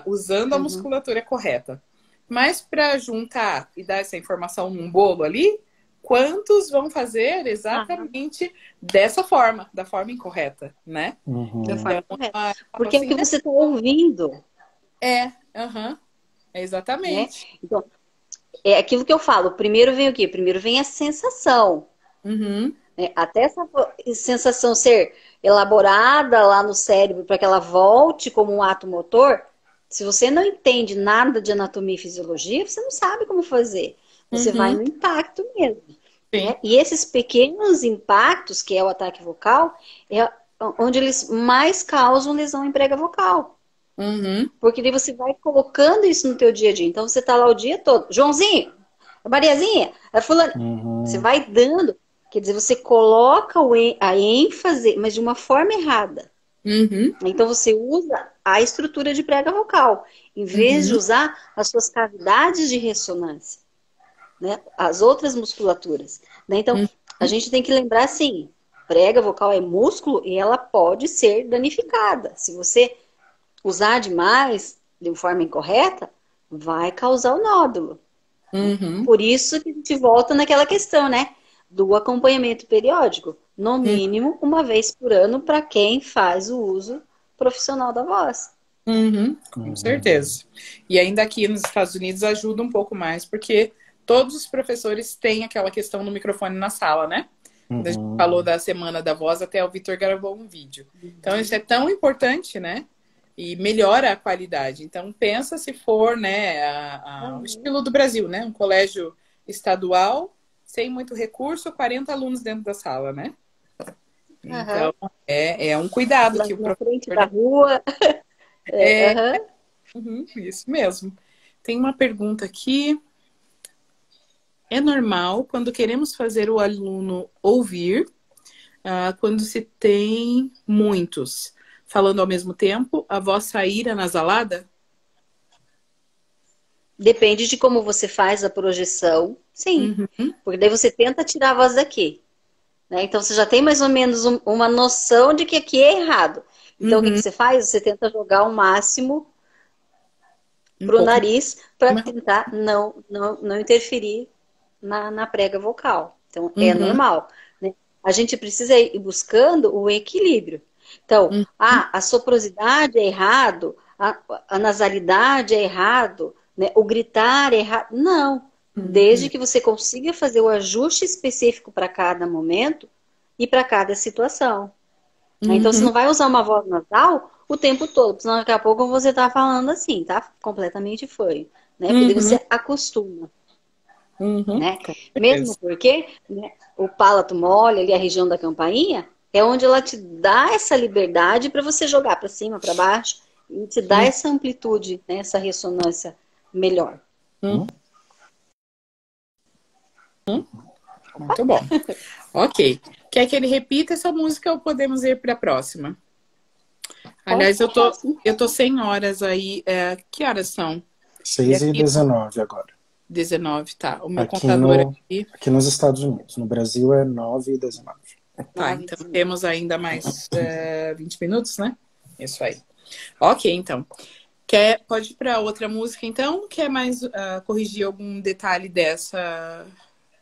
Usando a musculatura correta. Mas para juntar e dar essa informação num bolo ali, quantos vão fazer exatamente dessa forma, da forma incorreta, né? Da forma correta. Porque assim, é o que você está ouvindo. Exatamente. Né? Então, é aquilo que eu falo. Primeiro vem o quê? Primeiro vem a sensação. Até essa sensação ser elaborada lá no cérebro para que ela volte como um ato motor, se você não entende nada de anatomia e fisiologia, você não sabe como fazer. Você vai no impacto mesmo. Né? E esses pequenos impactos, que é o ataque vocal, é onde eles mais causam lesão em prega vocal. Porque daí você vai colocando isso no teu dia a dia. Então você tá lá o dia todo. Joãozinho, a Mariazinha, a fulano. Você vai dando. Quer dizer, você coloca a ênfase, mas de uma forma errada. Então você usa a estrutura de prega vocal, em vez de usar as suas cavidades de ressonância. né, as outras musculaturas. Né? Então, a gente tem que lembrar assim, prega vocal é músculo e ela pode ser danificada. Se você usar demais, de forma incorreta, vai causar o nódulo. Por isso que a gente volta naquela questão, né? Do acompanhamento periódico. No mínimo, uma vez por ano, para quem faz o uso profissional da voz. Com certeza. E ainda aqui nos Estados Unidos ajuda um pouco mais, porque todos os professores têm aquela questão no microfone na sala, né? Quando a gente falou da Semana da Voz, até o Vitor gravou um vídeo. Então, isso é tão importante, né? E melhora a qualidade. Então, pensa se for, né, o estilo do Brasil, né? Um colégio estadual, sem muito recurso, 40 alunos dentro da sala, né? Então, é um cuidado lá que o na professor... frente da rua. Isso mesmo. Tem uma pergunta aqui. É normal quando queremos fazer o aluno ouvir, quando se tem muitos falando ao mesmo tempo, a voz sair anasalada? Depende de como você faz a projeção, sim. Porque daí você tenta tirar a voz daqui. Né? Então você já tem mais ou menos uma noção de que aqui é errado. Então o que você faz? Você tenta jogar o máximo pro nariz para tentar não interferir na prega vocal. Então é normal. Né? A gente precisa ir buscando o equilíbrio. Então, a soprosidade é errado, a nasalidade é errado, né? O gritar é errado. Não. Desde que você consiga fazer o ajuste específico para cada momento e para cada situação. Então, você não vai usar uma voz nasal o tempo todo, senão daqui a pouco você tá falando assim, tá? Completamente fanho. Né? Porque você acostuma. Né? Mesmo porque, né, o palato mole, ali a região da campainha, é onde ela te dá essa liberdade para você jogar para cima, para baixo, e te dá essa amplitude, né, essa ressonância melhor. Muito bom. Ok. Quer que ele repita essa música ou podemos ir para a próxima? Aliás, eu tô 100 horas aí. Que horas são? 6h19 agora. 19, tá. O meu aqui contador aqui. Aqui nos Estados Unidos. No Brasil é 9h19. Tá, então temos ainda mais 20 minutos, né? Isso aí. Ok, então. Pode ir para outra música, então? Quer mais corrigir algum detalhe dessa,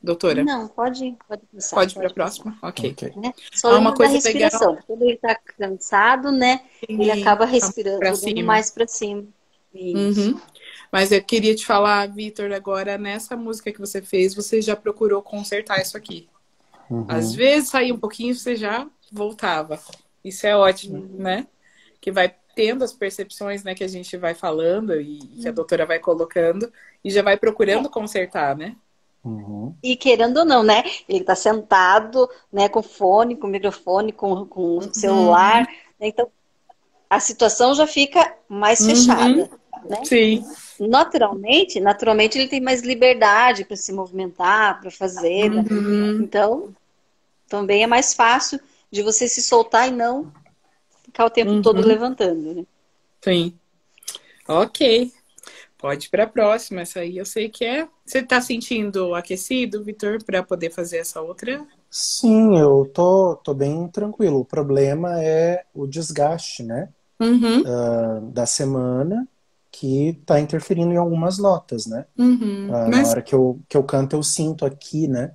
doutora? Não, pode passar. Pode ir para a próxima? Ok. Né? Só uma coisa da respiração. legal. Quando ele está cansado, né? Ele acaba respirando mais para cima. Isso. Mas eu queria te falar, Vitor, agora nessa música que você fez, você já procurou consertar isso aqui. Às vezes saía um pouquinho, você já voltava. Isso é ótimo, né? Que vai tendo as percepções, né, que a gente vai falando e que a doutora vai colocando e já vai procurando consertar, né? E querendo ou não, né? Ele tá sentado, né, com fone, com microfone, com celular. Né? Então, a situação já fica mais fechada. Né? Sim. Naturalmente ele tem mais liberdade para se movimentar, para fazer. Né? Então, também é mais fácil de você se soltar e não ficar o tempo todo levantando. Né? Sim. Ok. Pode ir para a próxima. Essa aí eu sei que é. Você está sentindo aquecido, Vitor, para poder fazer essa outra? Sim, eu tô bem tranquilo. O problema é o desgaste, né? Da semana, que está interferindo em algumas notas, né? Na hora que eu canto, eu sinto aqui, né?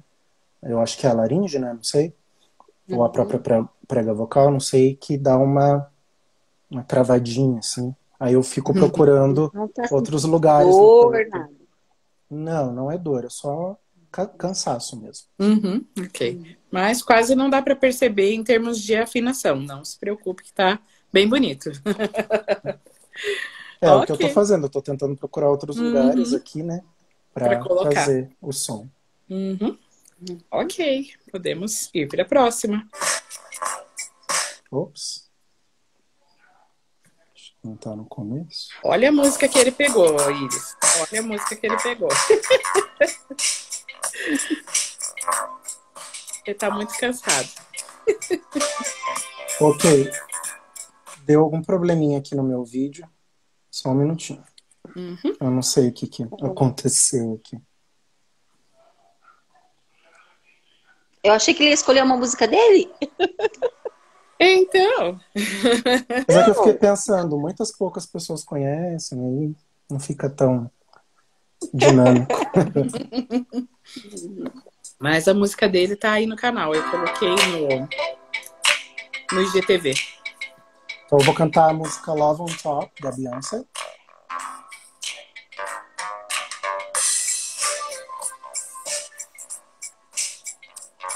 Eu acho que é a laringe, né? Não sei. Ou a própria prega vocal, não sei, que dá uma travadinha, assim. Aí eu fico procurando outros lugares. Dor, nada. Não é dor, é só cansaço mesmo. Ok. Mas quase não dá para perceber em termos de afinação. Não se preocupe que tá bem bonito. O que eu tô fazendo, eu tô tentando procurar outros lugares aqui, né? Pra fazer o som. Ok, podemos ir para a próxima. Ops. Não tá no começo. Olha a música que ele pegou, Iris. Olha a música que ele pegou. Ele tá muito cansado. Ok. Deu algum probleminha aqui no meu vídeo. Só um minutinho. Eu não sei o que aconteceu aqui. Eu achei que ele ia escolher uma música dele. Então. Mas é que eu fiquei pensando, muitas poucas pessoas conhecem, aí não fica tão dinâmico. Mas a música dele tá aí no canal. Eu coloquei no IGTV. Então eu vou cantar a música Love on Top, da Beyoncé.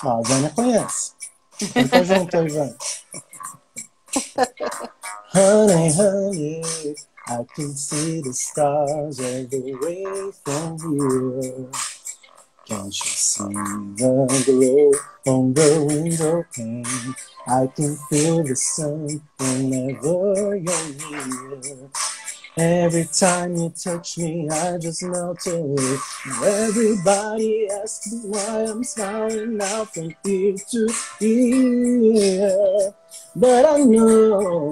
A Vânia conhece. Canta junto aí, Vânia. Honey, honey, I can see the stars all the way from here. Can't you see the glow on the window pane? I can feel the sun whenever you're near. Every time you touch me, I just melt away. Everybody asks me why I'm smiling now from ear to ear. But I know,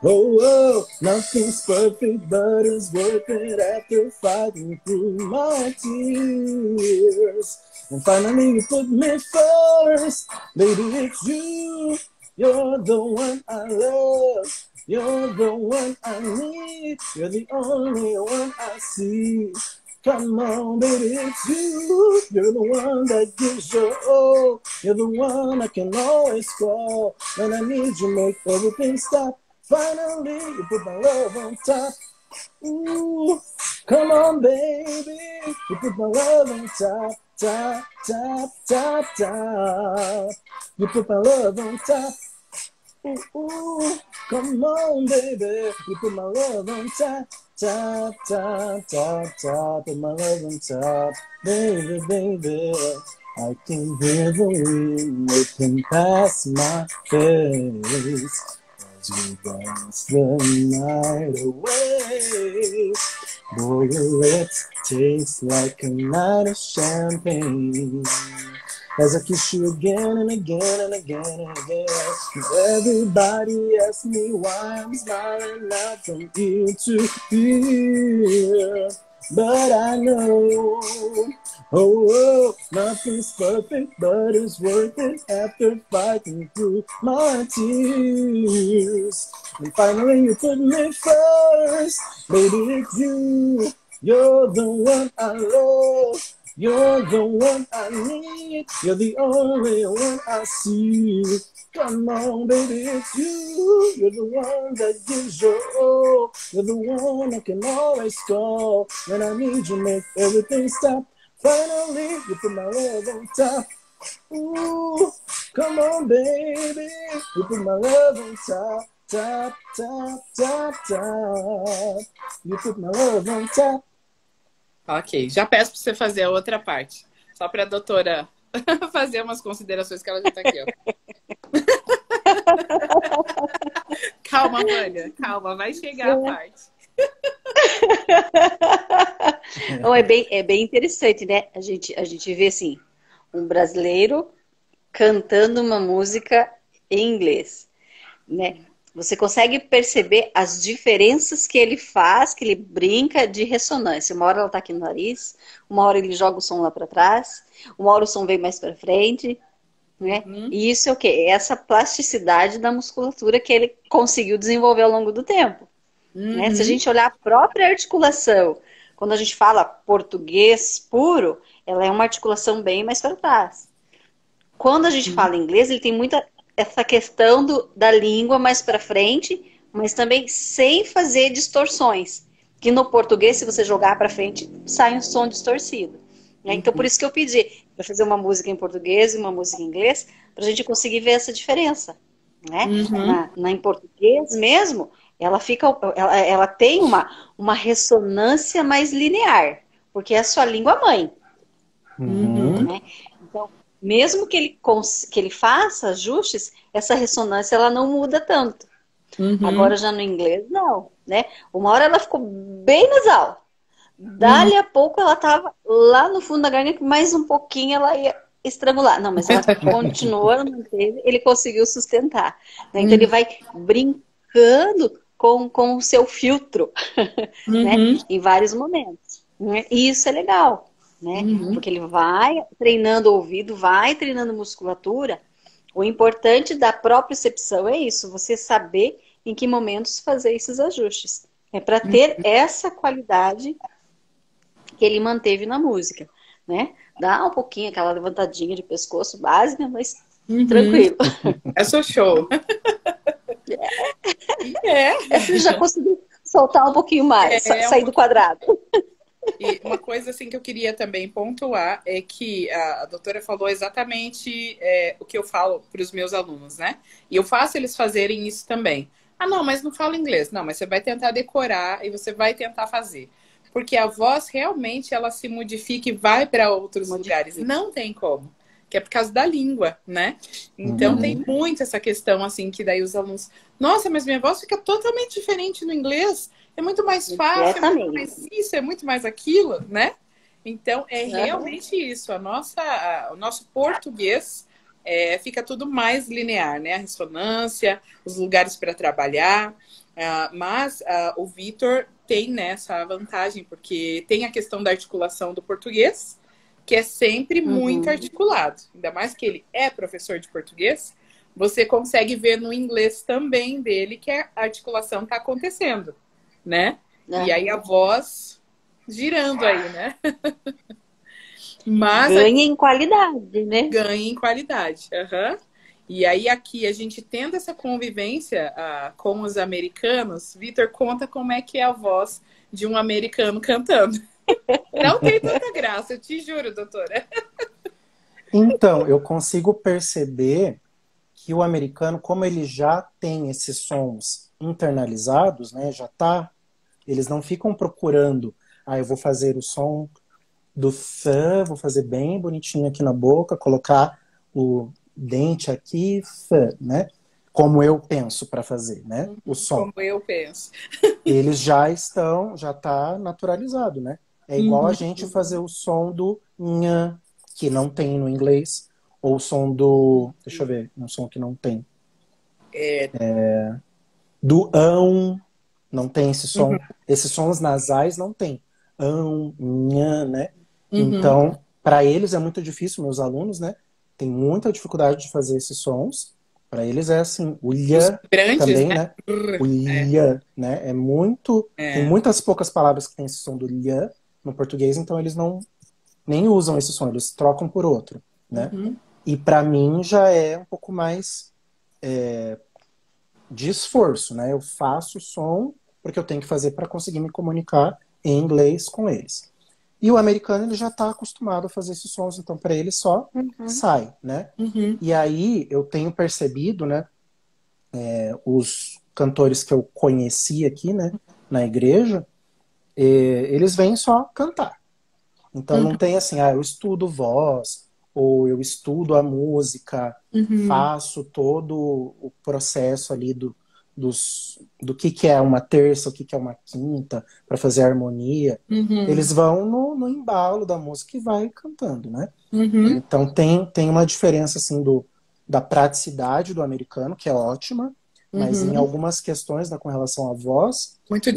oh, nothing's perfect, but it's worth it after fighting through my tears. And finally you put me first, baby, it's you. You're the one I love. You're the one I need. You're the only one I see. Come on, baby, it's you. You're the one that gives your all. You're the one I can always call. When I need you, make everything stop. Finally, you put my love on top. Ooh, come on, baby. You put my love on top, top, top, top, top. You put my love on top. Ooh, come on, baby. You put my love on top, top, top, top, top. Put my love on top, baby, baby. I can hear the wind whipping past my face as we dance the night away. Boy, your lips taste like a night of champagne. As I kiss you again and again and again and again. Everybody asks me why I'm smiling now from ear to ear. But I know, oh, nothing's perfect, but it's worth it after fighting through my tears. And finally you put me first, baby, it's you. You're the one I love. You're the one I need. You're the only one I see. Come on, baby, it's you. You're the one that gives your all. You're the one I can always call. When I need you, make everything stop. Finally, you put my love on top. Ooh, come on, baby. You put my love on top. Top, top, top, top. You put my love on top. Ok, já peço para você fazer a outra parte. Só para a doutora fazer umas considerações que ela já está aqui, ó. Calma, Vânia, calma, vai chegar a parte. Não, é bem interessante, né? A gente vê assim, um brasileiro cantando uma música em inglês, né? Você consegue perceber as diferenças que ele faz, que ele brinca de ressonância. Uma hora ela tá aqui no nariz, uma hora ele joga o som lá para trás, uma hora o som vem mais para frente, né? E isso é o quê? É essa plasticidade da musculatura que ele conseguiu desenvolver ao longo do tempo. Né? Se a gente olhar a própria articulação, quando a gente fala português puro, ela é uma articulação bem mais para trás. Quando a gente fala inglês, ele tem muita essa questão da língua mais para frente, mas também sem fazer distorções. Que no português, se você jogar para frente, sai um som distorcido. Né? Então, por isso que eu pedi para fazer uma música em português e uma música em inglês, para a gente conseguir ver essa diferença. Né? Em português mesmo, ela tem uma ressonância mais linear, porque é a sua língua mãe. Né? Então, mesmo que ele faça ajustes, essa ressonância ela não muda tanto. Agora já no inglês, não. Né? Uma hora ela ficou bem nasal. Dali a pouco ela estava lá no fundo da garganta, mais um pouquinho ela ia estrangular. Não, mas ela continuou, manteve, ele conseguiu sustentar. Né? Então ele vai brincando com o seu filtro, né? Em vários momentos. Né? E isso é legal. né? Porque ele vai treinando o ouvido, vai treinando musculatura. O importante da propriocepção é isso, você saber em que momentos fazer esses ajustes. É para ter essa qualidade que ele manteve na música, né? Dá um pouquinho aquela levantadinha de pescoço básica, mas tranquilo. É seu show. Essa já conseguiu soltar um pouquinho mais, sair do quadrado. E uma coisa assim que eu queria também pontuar é que a doutora falou exatamente o que eu falo para os meus alunos, né? E eu faço eles fazerem isso também. Ah, não, mas não falo inglês. Não, mas você vai tentar decorar e você vai tentar fazer. Porque a voz realmente ela se modifica e vai para outros lugares. Não tem como. Que é por causa da língua, né? Então tem muito essa questão assim que daí os alunos, nossa, mas minha voz fica totalmente diferente no inglês. É muito mais fácil, é muito mais isso, é muito mais aquilo, né? Então, é realmente isso. O nosso português fica tudo mais linear, né? A ressonância, os lugares para trabalhar. Mas o Vitor tem nessa vantagem, porque tem a questão da articulação do português, que é sempre muito articulado. Ainda mais que ele é professor de português, você consegue ver no inglês também dele que a articulação está acontecendo, né? E aí a voz girando aí, né? Mas ganha em qualidade, né? Ganha em qualidade. E aí aqui a gente tendo essa convivência com os americanos, Vitor, conta como é que é a voz de um americano cantando. Não tem tanta graça, eu te juro, doutora. Então, eu consigo perceber que o americano, como ele já tem esses sons internalizados, né, eles não ficam procurando, eu vou fazer o som do fã, vou fazer bem bonitinho aqui na boca, colocar o dente aqui, fã, né? Como eu penso para fazer, né? O som. Como eu penso. Eles já tá naturalizado, né? É igual a gente fazer o som do nha, que não tem no inglês, ou o som do, deixa eu ver, um som que não tem. Do não tem esse som. Esses sons nasais não tem. Nha, né? Então, para eles é muito difícil, meus alunos, né? Tem muita dificuldade de fazer esses sons. Para eles é assim, o lha também, né? O lha, né? É muito... Tem muitas poucas palavras que tem esse som do lha no português, então eles nem usam esse som, eles trocam por outro, né? E para mim já é um pouco mais de esforço, né? Eu faço o som porque eu tenho que fazer para conseguir me comunicar em inglês com eles. E o americano, ele já está acostumado a fazer esses sons, então para ele só sai, né? E aí eu tenho percebido, né, os cantores que eu conheci aqui, né, na igreja, eles vêm só cantar. Então não tem assim, eu estudo voz, ou eu estudo a música, faço todo o processo ali do que é uma terça, o que é uma quinta, para fazer a harmonia. Eles vão no embalo da música e vai cantando, né? Então tem uma diferença assim da praticidade do americano, que é ótima, mas em algumas questões, né, com relação à voz, muito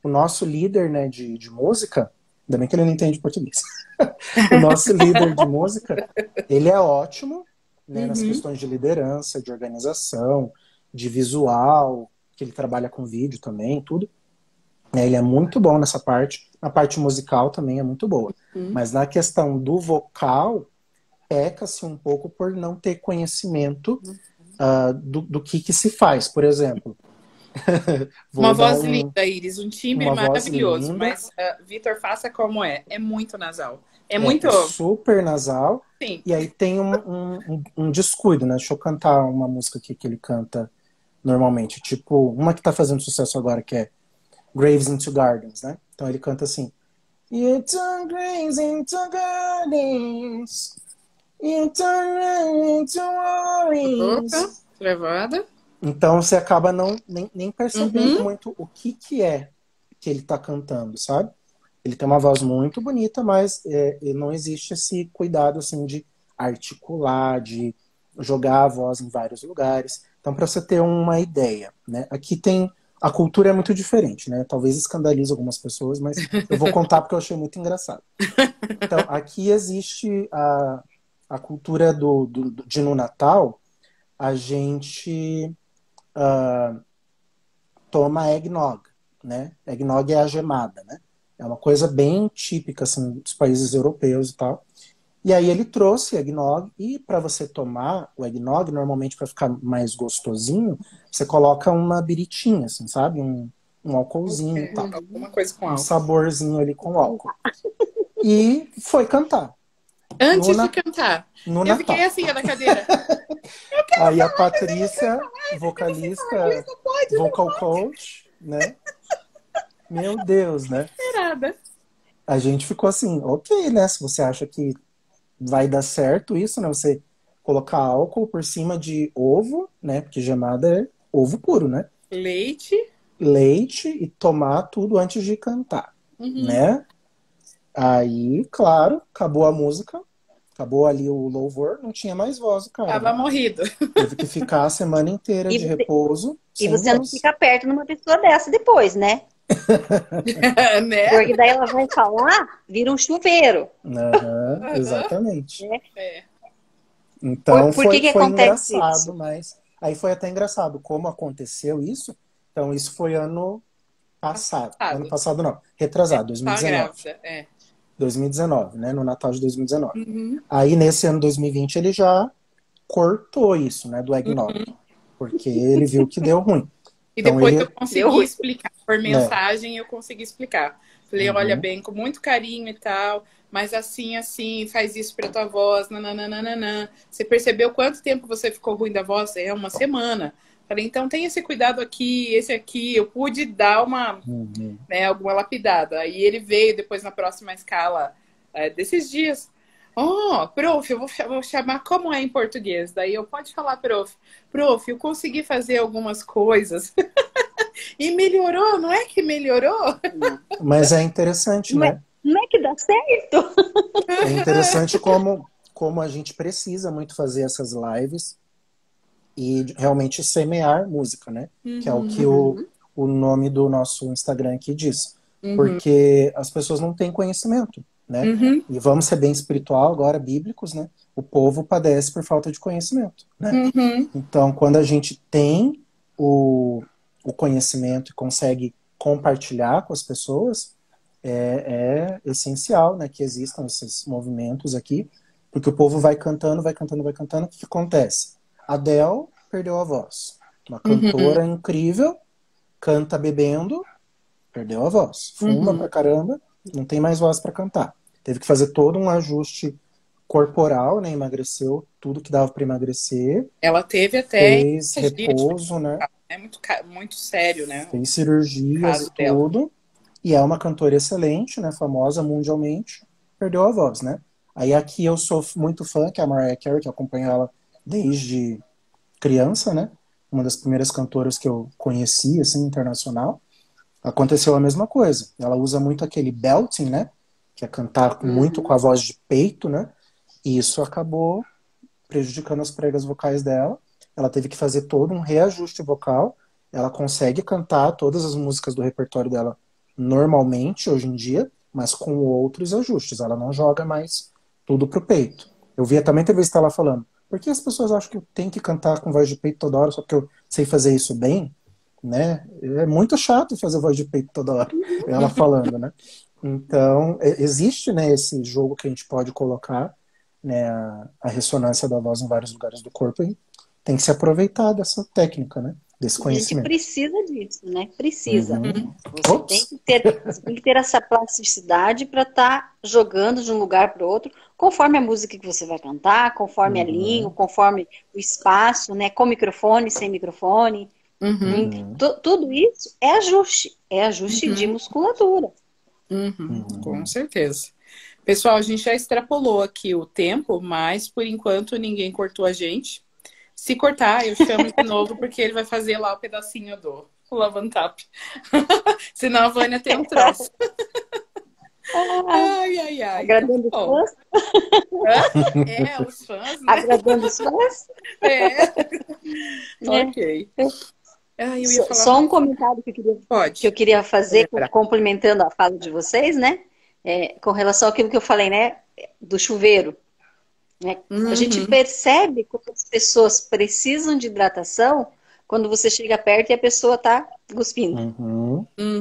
o nosso líder, né, de música, ainda bem que ele não entende português. O nosso líder de música, ele é ótimo, né, nas questões de liderança, de organização, de visual, que ele trabalha com vídeo também, tudo. Ele é muito bom nessa parte. Na parte musical também é muito boa. Mas na questão do vocal, peca-se um pouco por não ter conhecimento do que se faz. Por exemplo, uma voz linda, Iris, um timbre maravilhoso, mas Vitor, faça como é muito nasal. É super nasal. Sim. E aí tem um descuido, né? Deixa eu cantar uma música aqui que ele canta normalmente, tipo, uma que tá fazendo sucesso agora, que é Graves into Gardens, né? Então ele canta assim: You turn graves into gardens, you turn into worries. Levada. Então você acaba nem percebendo muito o que é que ele tá cantando, sabe? Ele tem uma voz muito bonita, mas não existe esse cuidado assim de articular, de jogar a voz em vários lugares. Então, para você ter uma ideia, né? Aqui tem A cultura é muito diferente, né? Talvez escandalize algumas pessoas, mas eu vou contar porque eu achei muito engraçado. Então, aqui existe a cultura de no Natal, a gente toma eggnog, né? Eggnog é a gemada, né? É uma coisa bem típica, assim, dos países europeus e tal. E aí ele trouxe eggnog, e para você tomar o eggnog, normalmente para ficar mais gostosinho, você coloca uma biritinha, assim, sabe? Um álcoolzinho e tal. Alguma coisa com álcool. Um saborzinho ali com álcool. E foi cantar. Antes de cantar. No eu Natal. Fiquei assim, na cadeira. Aí a Patrícia, vocalista, vocal coach, né? Meu Deus, né? Nada. A gente ficou assim, ok, né? Se você acha que vai dar certo isso, né? Você colocar álcool por cima de ovo, né? Porque gemada é ovo puro, né? Leite e tomar tudo antes de cantar, né? Aí, claro, acabou a música, acabou ali o louvor, não tinha mais voz, cara. Tava morrido. Teve que ficar a semana inteira de repouso. E você não fica perto numa pessoa dessa depois, né? Né? Porque daí ela vai falar, vira um chuveiro. Exatamente. É. Então por que foi acontece engraçado, isso? mas aí foi até engraçado como aconteceu isso. Então isso foi ano passado. Ano passado não, retrasado, 2019. 2019, né? No Natal de 2019. Aí nesse ano 2020 ele já cortou isso, né? Do eggnog. Porque ele viu que deu ruim. E então, depois eu consegui explicar. Por mensagem eu consegui explicar. Falei, olha bem, com muito carinho e tal, mas assim, faz isso pra tua voz, nananana. Você percebeu quanto tempo você ficou ruim da voz? É uma semana. Falei, então tem esse cuidado aqui, esse aqui. Eu pude dar uma, né, alguma lapidada. Aí ele veio depois na próxima escala desses dias. Prof, eu vou chamar como é em português. Daí eu pode falar, prof, eu consegui fazer algumas coisas. E melhorou, não é que melhorou? Mas é interessante, né? Não é que dá certo? É interessante como a gente precisa muito fazer essas lives e realmente semear música, né? Que é o que o nome do nosso Instagram aqui diz. Porque as pessoas não têm conhecimento, né? E vamos ser bem espiritual agora, bíblicos, né? O povo padece por falta de conhecimento, né? Então, quando a gente tem o conhecimento e consegue compartilhar com as pessoas, é essencial, né, que existam esses movimentos aqui, porque o povo vai cantando, vai cantando, vai cantando. O que acontece? Adele perdeu a voz. Uma cantora incrível, canta bebendo, perdeu a voz. Fuma pra caramba, não tem mais voz para cantar. Teve que fazer todo um ajuste corporal, né? Emagreceu tudo que dava para emagrecer. Ela teve até fez repouso, né? É muito sério, né? Fez cirurgias e tudo. Dela. E é uma cantora excelente, né? Famosa mundialmente. Perdeu a voz, né? Aí aqui eu sou muito fã, que é a Mariah Carey, que eu acompanho ela desde criança, né? Uma das primeiras cantoras que eu conheci, assim, internacional. Aconteceu a mesma coisa. Ela usa muito aquele belting, né? Que é cantar muito com a voz de peito, né? E isso acabou prejudicando as pregas vocais dela. Ela teve que fazer todo um reajuste vocal. Ela consegue cantar todas as músicas do repertório dela normalmente, hoje em dia, mas com outros ajustes. Ela não joga mais tudo pro peito. Eu vi também, teve ela falando, por que as pessoas acham que eu tenho que cantar com voz de peito toda hora só porque eu sei fazer isso bem? Né? É muito chato fazer voz de peito toda hora. Ela falando, né? Então, existe, né, esse jogo que a gente pode colocar, né, a ressonância da voz em vários lugares do corpo, e tem que se aproveitar dessa técnica, né, desse conhecimento. A gente precisa disso, né? Precisa. Você tem que ter essa plasticidade para estar jogando de um lugar para o outro, conforme a música que você vai cantar, conforme a língua, conforme o espaço, né? Com microfone, sem microfone. Tudo isso é ajuste de musculatura. Com certeza. Pessoal, a gente já extrapolou aqui o tempo, mas por enquanto ninguém cortou a gente. Se cortar, eu chamo de novo, porque ele vai fazer lá o pedacinho do Love and Tap. Senão a Vânia tem um troço. Ai. Agradando os fãs? Os fãs, né? Agradando os fãs? Ok. eu ia falar Só um comentário que eu queria fazer, complementando a fala de vocês, né? Com relação àquilo que eu falei, né? Do chuveiro. Né? A gente percebe quando as pessoas precisam de hidratação quando você chega perto e a pessoa está cuspindo.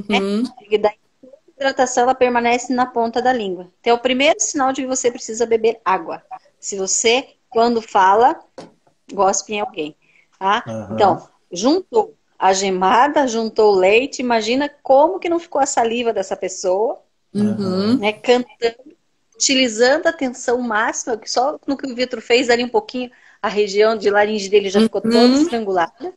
Né? E daí a hidratação ela permanece na ponta da língua. Então é o primeiro sinal de que você precisa beber água. Se você, quando fala, gospe em alguém. Tá? Então, juntou a gemada, juntou o leite, imagina como que não ficou a saliva dessa pessoa, né? Cantando, utilizando a tensão máxima, que só no que o Vitor fez ali um pouquinho, a região de laringe dele já ficou toda estrangulada.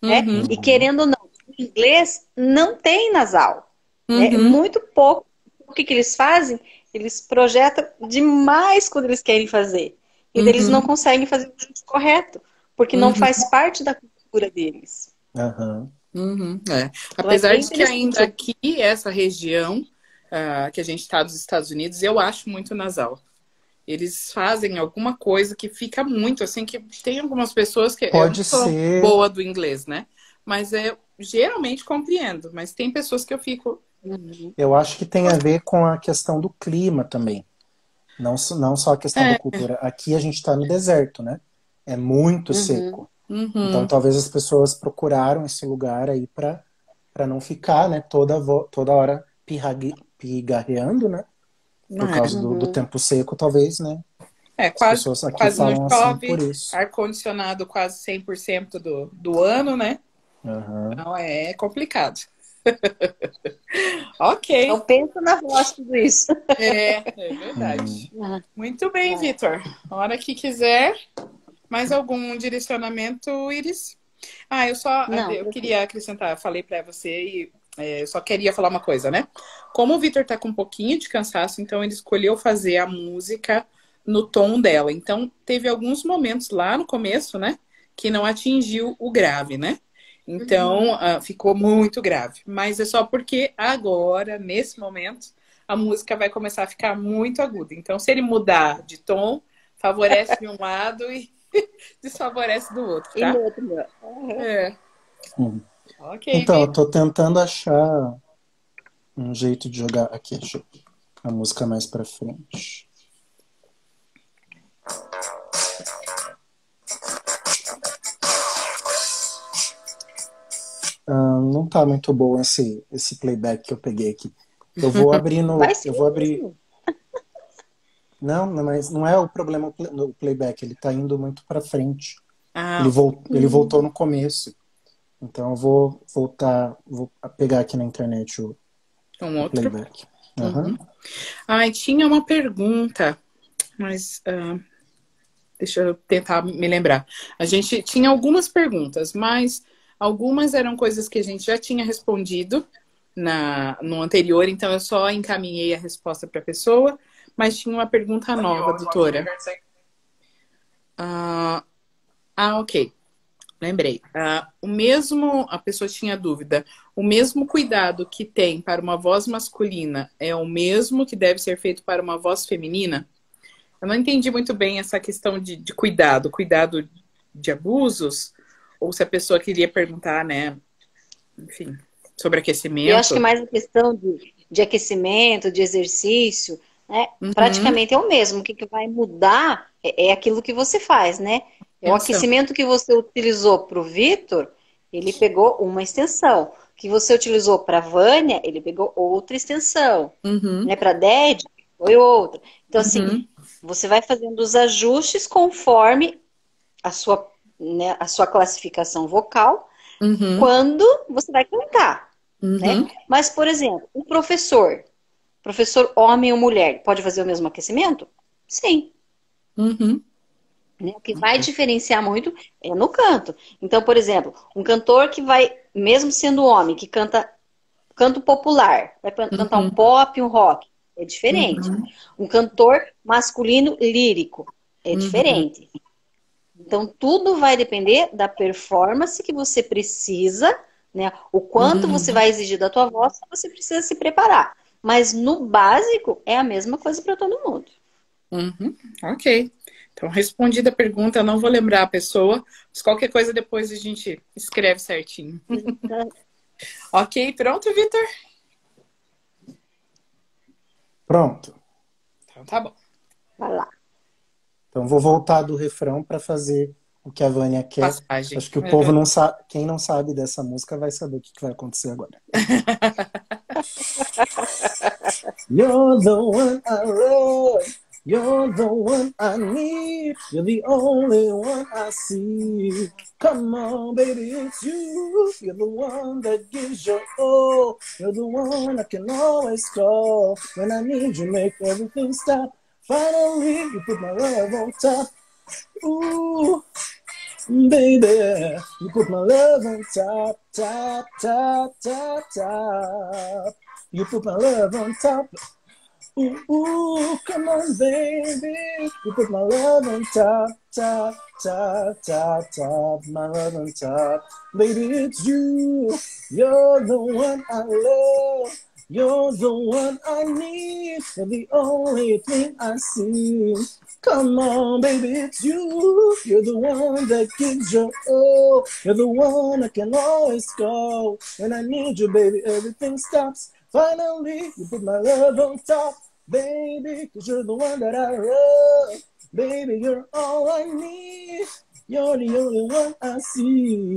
Né? E querendo ou não, o inglês não tem nasal. Né? Muito pouco. O que eles fazem? Eles projetam demais quando eles querem fazer. E eles não conseguem fazer o jeito correto, porque não faz parte da cultura deles. Apesar de que ainda aqui, essa região que a gente está dos Estados Unidos, eu acho muito nasal. Eles fazem alguma coisa que fica muito, assim, que tem algumas pessoas que pode eu sou ser boa do inglês, né? Mas eu geralmente compreendo, mas tem pessoas que eu fico... Eu acho que tem a ver com a questão do clima também. Não só a questão da cultura. Aqui a gente está no deserto, né? É muito seco. Então talvez as pessoas procuraram esse lugar aí para não ficar, né, toda hora pigarreando, né? Por causa do tempo seco, talvez, né? As pessoas aqui falam assim por isso. Ar-condicionado quase 100% do ano, né? Então é complicado. Ok. Então pensa na voz tudo isso. É verdade. Muito bem, Vitor. A hora que quiser. Mais algum direcionamento, Iris? Eu queria acrescentar, eu falei para você e eu só queria falar uma coisa, né? Como o Vitor tá com um pouquinho de cansaço, então ele escolheu fazer a música no tom dela. Então teve alguns momentos lá no começo, né? Que não atingiu o grave, né? Então ficou muito grave. Mas é só porque agora, nesse momento, a música vai começar a ficar muito aguda. Então se ele mudar de tom, favorece de um lado e desfavorece do outro, tá? E do outro. Ok, então, eu tô tentando achar um jeito de jogar aqui, a música mais pra frente. Não tá muito bom esse playback que eu peguei aqui. Eu vou abrir no... Não, mas não é o problema no playback, ele tá indo muito pra frente. Ele voltou no começo. Então eu vou pegar aqui na internet o playback. Tinha uma pergunta, mas deixa eu tentar me lembrar. A gente tinha algumas perguntas, mas algumas eram coisas que a gente já tinha respondido no anterior, então eu só encaminhei a resposta para a pessoa, mas tinha uma pergunta nova, doutora. Ok. Lembrei. A pessoa tinha dúvida. O mesmo cuidado que tem para uma voz masculina é o mesmo que deve ser feito para uma voz feminina? Eu não entendi muito bem essa questão de cuidado de abusos, ou se a pessoa queria perguntar, né, enfim, sobre aquecimento. Eu acho que mais a questão de aquecimento, de exercício, né, praticamente é o mesmo. O que vai mudar é aquilo que você faz, né? O aquecimento que você utilizou para o Vitor, ele pegou uma extensão. O que você utilizou para a Vânia, ele pegou outra extensão. Né? Para a Ded, foi outra. Então, assim, você vai fazendo os ajustes conforme a sua classificação vocal, quando você vai cantar. Né? Mas, por exemplo, o professor homem ou mulher, pode fazer o mesmo aquecimento? Sim. O que vai diferenciar muito é no canto. Então, por exemplo, um cantor que vai, mesmo sendo homem, que canta canto popular, vai cantar um pop, um rock, é diferente. Um cantor masculino lírico, é diferente. Então, tudo vai depender da performance que você precisa, né? O quanto você vai exigir da tua voz, você precisa se preparar. Mas no básico, é a mesma coisa para todo mundo. Ok. Então, respondida a pergunta, eu não vou lembrar a pessoa, mas qualquer coisa depois a gente escreve certinho. Ok, pronto, Vitor? Pronto. Então tá bom. Vai lá. Então vou voltar do refrão para fazer o que a Vânia quer. Passagem. Acho que o povo não sabe, quem não sabe dessa música vai saber o que vai acontecer agora. You're the one I love. You're the one I need. You're the only one I see. Come on, baby, it's you. You're the one that gives your all. You're the one I can always call. When I need you, make everything stop. Finally, you put my love on top. Ooh, baby, you put my love on top, top, top, top, top. You put my love on top. Ooh, come on, baby. You put my love on top, top, top, top, top. My love on top. Baby, it's you. You're the one I love. You're the one I need. You're the only thing I see. Come on, baby, it's you. You're the one that gives your all. You're the one I can always call. When I need you, baby, everything stops. Finally, you put my love on top, baby, 'cause you're the one that I love. Baby, you're all I need. You're the only one I see.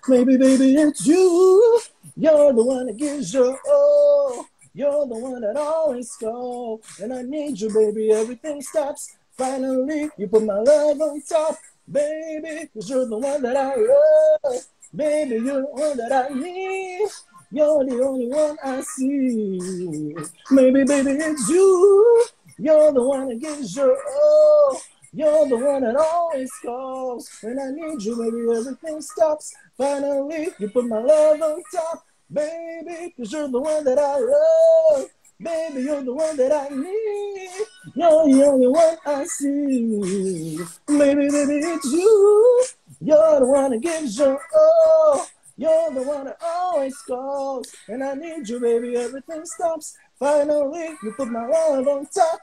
Maybe, baby, it's you. You're the one that gives your all. You're the one that always calls. And I need you, baby, everything stops. Finally, you put my love on top, baby, 'cause you're the one that I love. Baby, you're the one that I need. You're the only one I see. Maybe, baby, it's you. You're the one that gives your all. You're the one that always calls. When I need you, baby, everything stops. Finally, you put my love on top, baby, 'cause you're the one that I love. Baby, you're the one that I need. You're the only one I see. Maybe, baby, it's you. You're the one that gives your all. You're the one that always calls. And I need you, baby, everything stops. Finally, you put my love on top.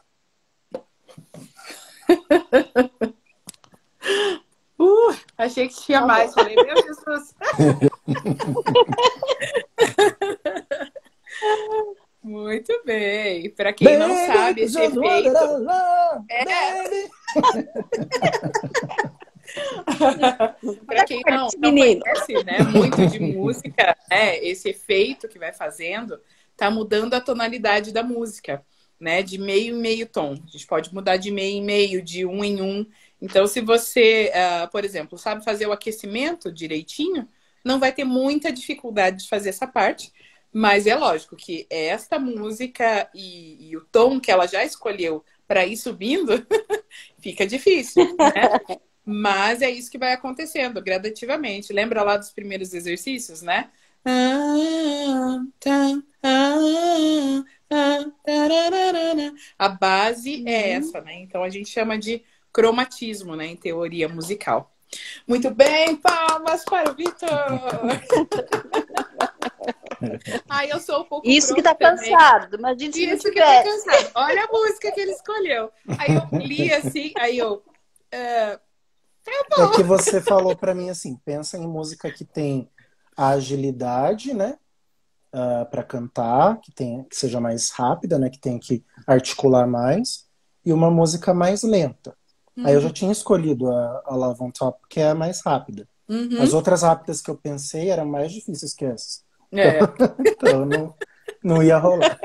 Achei que tinha mais. Falei, meu Jesus. Muito bem. Para quem não sabe, esse efeito... Para quem não conhece, né, muito de música, né, esse efeito que vai fazendo tá mudando a tonalidade da música, né, de meio em meio tom. A gente pode mudar de meio em meio, de um em um. Então, se você, por exemplo, sabe fazer o aquecimento direitinho, não vai ter muita dificuldade de fazer essa parte. Mas é lógico que esta música e o tom que ela já escolheu para ir subindo, fica difícil, né? Mas é isso que vai acontecendo gradativamente. Lembra lá dos primeiros exercícios, né? A base é essa, né? Então a gente chama de cromatismo, né? Em teoria musical. Muito bem, palmas para o Vitor! Eu sou um pouco isso que tá cansado, imagina se isso que tá cansado. Olha a música que ele escolheu. Aí eu li assim, tá bom. É que você falou para mim assim, pensa em música que tem a agilidade, né? Para cantar, que seja mais rápida, né? Que tem que articular mais, e uma música mais lenta. Aí eu já tinha escolhido a Love on Top, que é a mais rápida. As outras rápidas que eu pensei eram mais difíceis que essas. Então não ia rolar.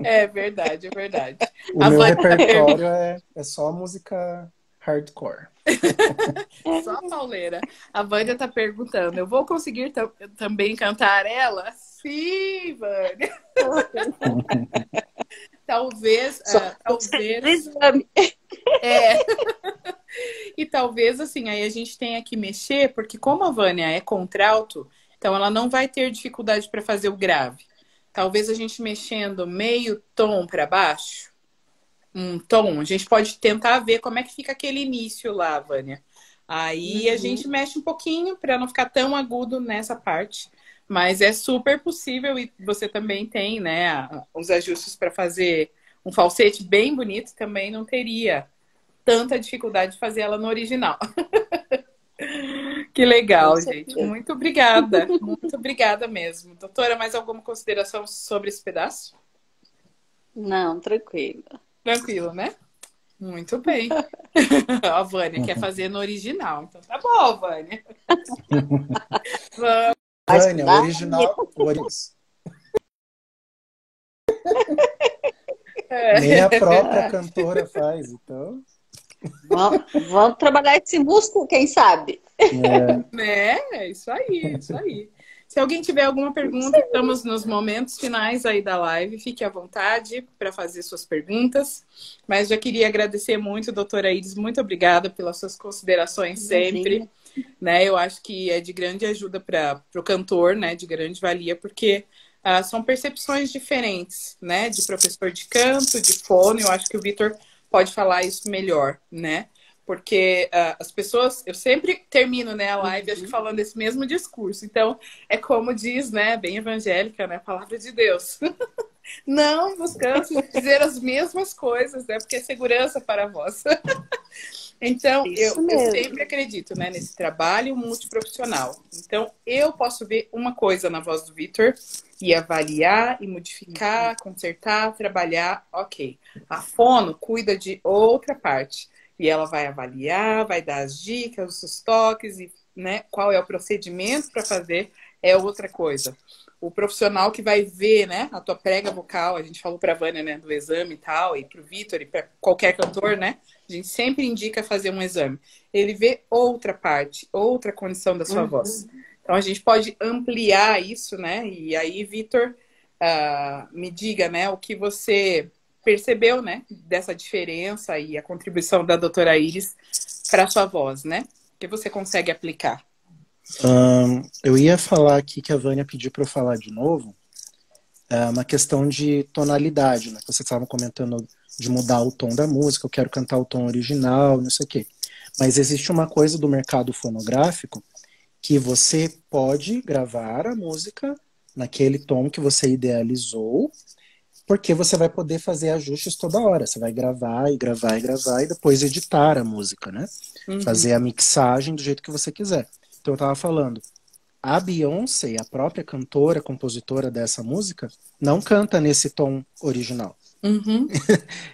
É verdade, é verdade. O meu repertório é só música hardcore. Só pauleira. A Vânia tá perguntando, eu vou conseguir também cantar ela? Sim, Vânia. Talvez... E talvez, assim, aí a gente tenha que mexer, porque como a Vânia é contralto, então ela não vai ter dificuldade para fazer o grave. Talvez a gente mexendo meio tom para baixo, um tom, a gente pode tentar ver como é que fica aquele início lá, Vânia. Aí a gente mexe um pouquinho para não ficar tão agudo nessa parte. Mas é super possível e você também tem, né, os ajustes para fazer um falsete bem bonito, também não teria tanta dificuldade de fazer ela no original. Que legal, gente. Muito obrigada. Muito obrigada mesmo. Doutora, mais alguma consideração sobre esse pedaço? Não, tranquilo. Tranquilo, né? Muito bem. A Vânia quer fazer no original. Então tá bom, Vânia. Vânia, original. Nem a própria cantora faz, então. Vamos trabalhar esse músculo, quem sabe? É isso aí, isso aí. Se alguém tiver alguma pergunta, estamos nos momentos finais aí da live. Fique à vontade para fazer suas perguntas. Mas já queria agradecer muito, doutora Iris. Muito obrigada pelas suas considerações sempre. Né? Eu acho que é de grande ajuda para o cantor, né? De grande valia, porque são percepções diferentes, né? De professor de canto, de fono. Eu acho que o Vitor pode falar isso melhor, né? Porque as pessoas, eu sempre termino, né, a live acho que falando esse mesmo discurso. Então, é como diz, né, bem evangélica, né, a palavra de Deus. Não vos canso de dizer as mesmas coisas, né, porque é segurança para vós. Então, eu sempre acredito, né, nesse trabalho multiprofissional. Então, eu posso ver uma coisa na voz do Vitor e avaliar, e modificar, consertar, trabalhar, ok. A fono cuida de outra parte. E ela vai avaliar, vai dar as dicas, os toques, e, né, qual é o procedimento para fazer é outra coisa. O profissional que vai ver, né, a tua prega vocal, a gente falou para a Vânia, né, do exame e tal, e para o Vitor, e para qualquer cantor, né, a gente sempre indica fazer um exame. Ele vê outra parte, outra condição da sua voz. Então, a gente pode ampliar isso, né, e aí, Vitor, me diga, né, o que você percebeu, né, dessa diferença e a contribuição da doutora Iris para a sua voz, né? O que você consegue aplicar? Eu ia falar aqui que a Vânia pediu para eu falar de novo, uma questão de tonalidade, né? Vocês estavam comentando de mudar o tom da música, eu quero cantar o tom original, não sei o quê. Mas existe uma coisa do mercado fonográfico que você pode gravar a música naquele tom que você idealizou, porque você vai poder fazer ajustes toda hora. Você vai gravar e gravar e gravar e depois editar a música, né? Fazer a mixagem do jeito que você quiser. Então eu tava falando, a Beyoncé, a própria cantora, compositora dessa música, não canta nesse tom original.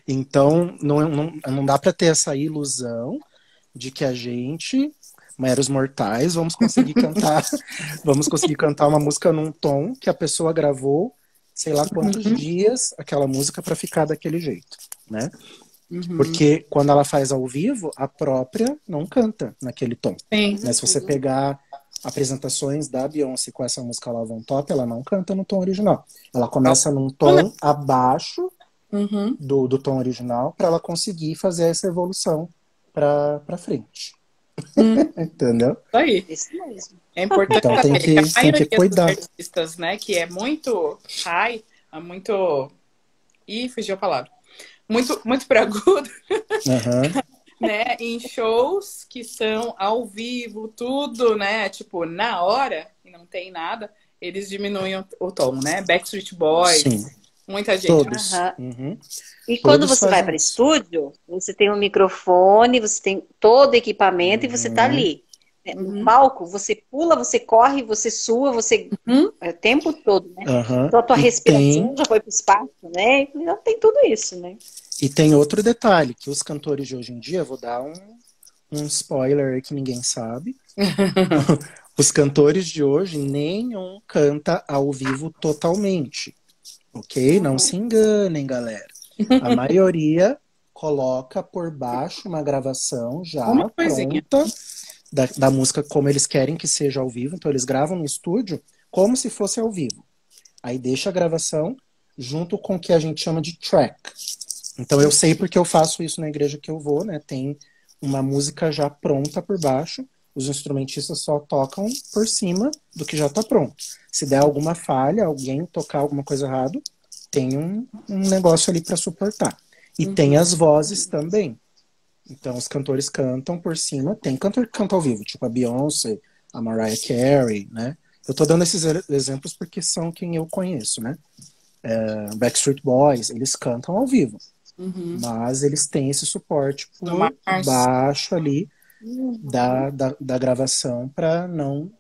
Então não dá para ter essa ilusão de que a gente, meros mortais, vamos conseguir cantar uma música num tom que a pessoa gravou sei lá quantos dias aquela música para ficar daquele jeito, né? Porque quando ela faz ao vivo, a própria não canta naquele tom. Né? Se você pegar apresentações da Beyoncé com essa música Love on Top, ela não canta no tom original. Ela começa num tom abaixo do tom original para ela conseguir fazer essa evolução para frente. Entendeu? Aí. Isso mesmo. É importante então, saber tem que cuidar. dos artistas, né, que é muito high, muito... Ih, fugiu a palavra. Muito pra agudo. Né, em shows que são ao vivo, tudo, né, tipo, na hora, e não tem nada, eles diminuem o tom, né? Backstreet Boys, muita gente. Todos. E quando você vai para estúdio, você tem um microfone, você tem todo o equipamento e você tá ali. No palco, você pula, você corre, você sua, você... É o tempo todo, né? Então a tua respiração já foi pro espaço, né? Então tem tudo isso, né? E tem outro detalhe, que os cantores de hoje em dia, vou dar um spoiler aí que ninguém sabe. Os cantores de hoje, nenhum canta ao vivo totalmente. Ok? Não se enganem, galera. A maioria coloca por baixo uma gravação já pronta da música como eles querem que seja ao vivo. Então eles gravam no estúdio como se fosse ao vivo. Aí deixa a gravação junto com o que a gente chama de track. Então eu sei porque eu faço isso na igreja que eu vou, né? Tem uma música já pronta por baixo, os instrumentistas só tocam por cima do que já está pronto. Se der alguma falha, alguém tocar alguma coisa errado, tem um negócio ali para suportar. E tem as vozes também. Então os cantores cantam por cima, tem cantor que canta ao vivo, tipo a Beyoncé, a Mariah Carey, né? Eu tô dando esses exemplos porque são quem eu conheço, né? Backstreet Boys, eles cantam ao vivo. Mas eles têm esse suporte por Mas... baixo ali da gravação para não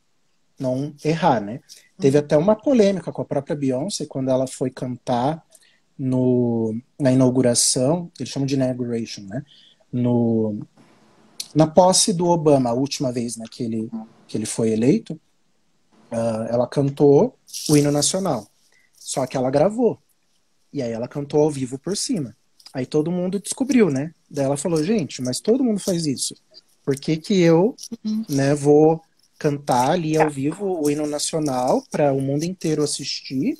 errar, né? Teve até uma polêmica com a própria Beyoncé quando ela foi cantar na inauguração, eles chamam de inauguration, né? Na posse do Obama, a última vez, né, que ele foi eleito, ela cantou o hino nacional. Só que ela gravou. E aí ela cantou ao vivo por cima. Aí todo mundo descobriu, né? Daí ela falou, gente, mas todo mundo faz isso. Por que que eu, né, vou cantar ali ao vivo o hino nacional para o mundo inteiro assistir?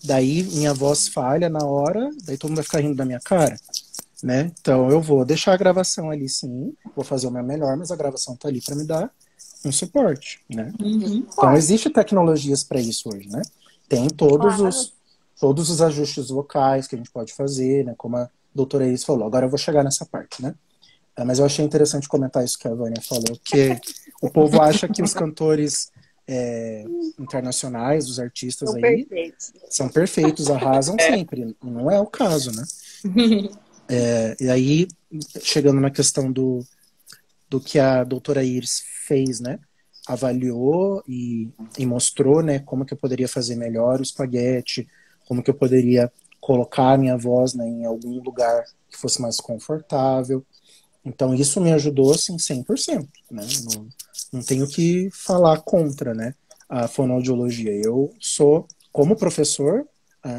Daí minha voz falha na hora, daí todo mundo vai ficar rindo da minha cara, né? Então eu vou deixar a gravação ali, sim, vou fazer o meu melhor, mas a gravação tá ali para me dar um suporte, né? Então existe tecnologias para isso hoje, né? Tem todos os ajustes vocais que a gente pode fazer, né? Como a doutora Iris falou. Agora eu vou chegar nessa parte, né? Mas eu achei interessante comentar isso que a Vânia falou, que o povo acha que os cantores internacionais, os artistas são perfeitos, arrasam sempre. Não é o caso, né? E aí, chegando na questão do que a doutora Iris fez, né? Avaliou e mostrou, né, como que eu poderia fazer melhor o espaguete, como que eu poderia colocar a minha voz, né, em algum lugar que fosse mais confortável. Então isso me ajudou, assim, 100%, né? Não tenho que falar contra, né, a fonoaudiologia. Eu sou, como professor,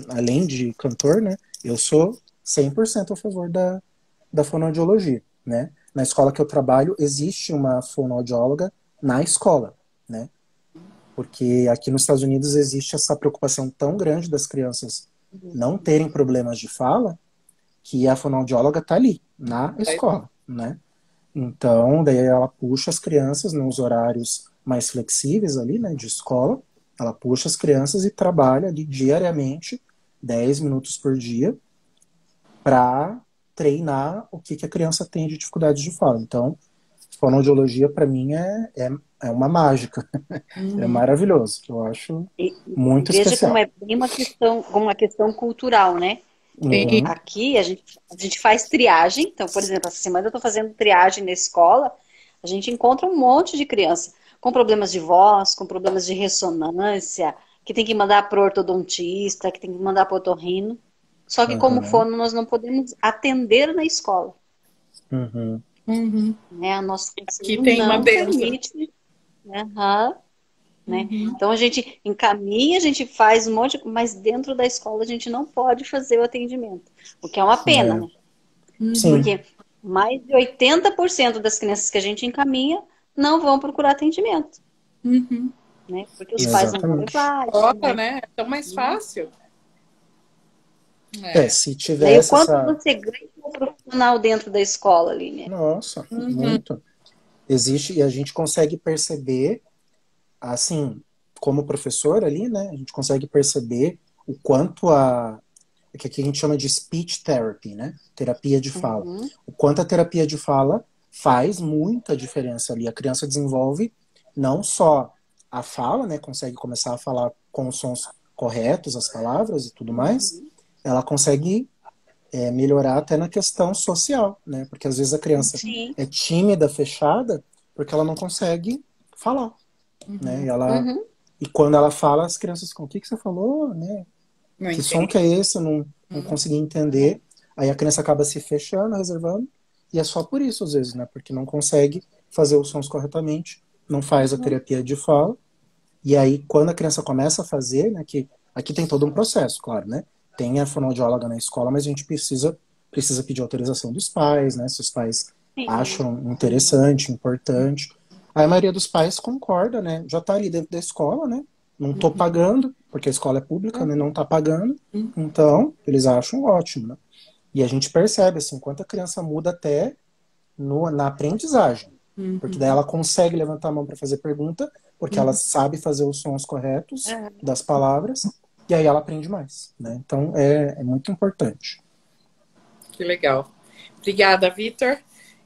além de cantor, né, eu sou 100% a favor da fonoaudiologia, né? Na escola que eu trabalho, existe uma fonoaudióloga na escola, né? Porque aqui nos Estados Unidos existe essa preocupação tão grande das crianças não terem problemas de fala, que a fonoaudióloga está ali, na escola, né? Então, daí ela puxa as crianças nos horários mais flexíveis ali, né, de escola, ela puxa as crianças e trabalha ali diariamente, 10 minutos por dia, para treinar o que a criança tem de dificuldade de fala. Então, fonoaudiologia para mim é uma mágica, é maravilhoso, eu acho muito veja especial. Como é bem uma questão cultural, né? Aqui a gente faz triagem, então, por exemplo, essa semana eu estou fazendo triagem na escola, a gente encontra um monte de criança com problemas de voz, com problemas de ressonância, que tem que mandar para o ortodontista, que tem que mandar para o otorrino. Só que como fono nós não podemos atender na escola. Né? A nossa aqui tem uma permite. Né? Então a gente encaminha, a gente faz um monte, mas dentro da escola a gente não pode fazer o atendimento. O que é uma pena, né? Porque mais de 80% das crianças que a gente encaminha não vão procurar atendimento. Né? Porque os pais não vão levar. Né? É tão mais fácil. Se tivesse o quanto você ganha como profissional dentro da escola, Aline? Nossa, muito. Existe, e a gente consegue perceber, assim, como professor ali, né, a gente consegue perceber o quanto que aqui a gente chama de speech therapy, né, terapia de fala. O quanto a terapia de fala faz muita diferença ali. A criança desenvolve não só a fala, né, consegue começar a falar com os sons corretos, as palavras e tudo mais, ela consegue melhorar até na questão social, né? Porque às vezes a criança é tímida, fechada, porque ela não consegue falar, né? E quando ela fala, as crianças ficam, o que você falou, né? Que som que é esse? Eu não consegui entender. Aí a criança acaba se fechando, reservando, e é só por isso, às vezes, né? Porque não consegue fazer os sons corretamente, não faz a terapia de fala, e aí quando a criança começa a fazer, né? Que aqui tem todo um processo, claro, né? Tem a fonoaudióloga na escola, mas a gente precisa pedir autorização dos pais, né? Se os pais acham interessante, importante. Aí a maioria dos pais concorda, né? Já tá ali dentro da escola, né? Não tô pagando, porque a escola é pública, né? Não tá pagando. Então, eles acham ótimo, né? E a gente percebe, assim, quanto a criança muda até na aprendizagem. Porque daí ela consegue levantar a mão para fazer pergunta, porque ela sabe fazer os sons corretos das palavras. E aí ela aprende mais, né? Então é muito importante. Que legal. Obrigada, Vitor.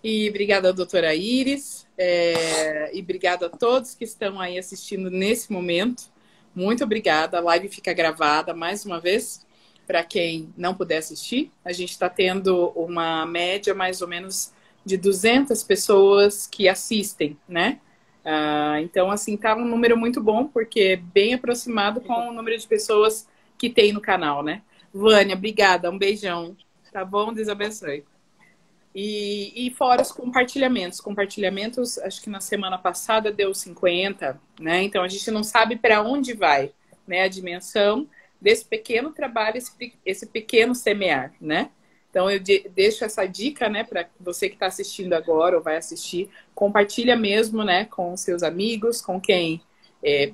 E obrigada, doutora Iris. E obrigada a todos que estão aí assistindo nesse momento. Muito obrigada. A live fica gravada mais uma vez. para quem não puder assistir. A gente está tendo uma média mais ou menos de 200 pessoas que assistem, né? Então, assim, tá um número muito bom, porque é bem aproximado com o número de pessoas que tem no canal, né? Vânia, obrigada, um beijão. Tá bom? Deus abençoe. E fora os compartilhamentos. Compartilhamentos, acho que na semana passada deu 50, né? Então a gente não sabe para onde vai, né? A dimensão desse pequeno trabalho, esse pequeno semear, né? Então eu deixo essa dica, né, para você que está assistindo agora ou vai assistir, compartilha mesmo, né, com seus amigos, com quem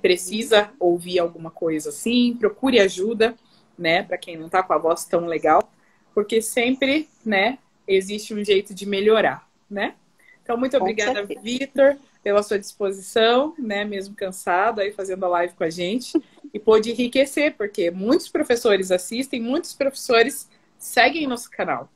precisa ouvir alguma coisa assim, procure ajuda, né, para quem não está com a voz tão legal, porque sempre, né, existe um jeito de melhorar, né? Então, muito obrigada, Vitor, pela sua disposição, né? Mesmo cansado, aí fazendo a live com a gente. E pôde enriquecer, porque muitos professores assistem, muitos professores seguem nosso canal,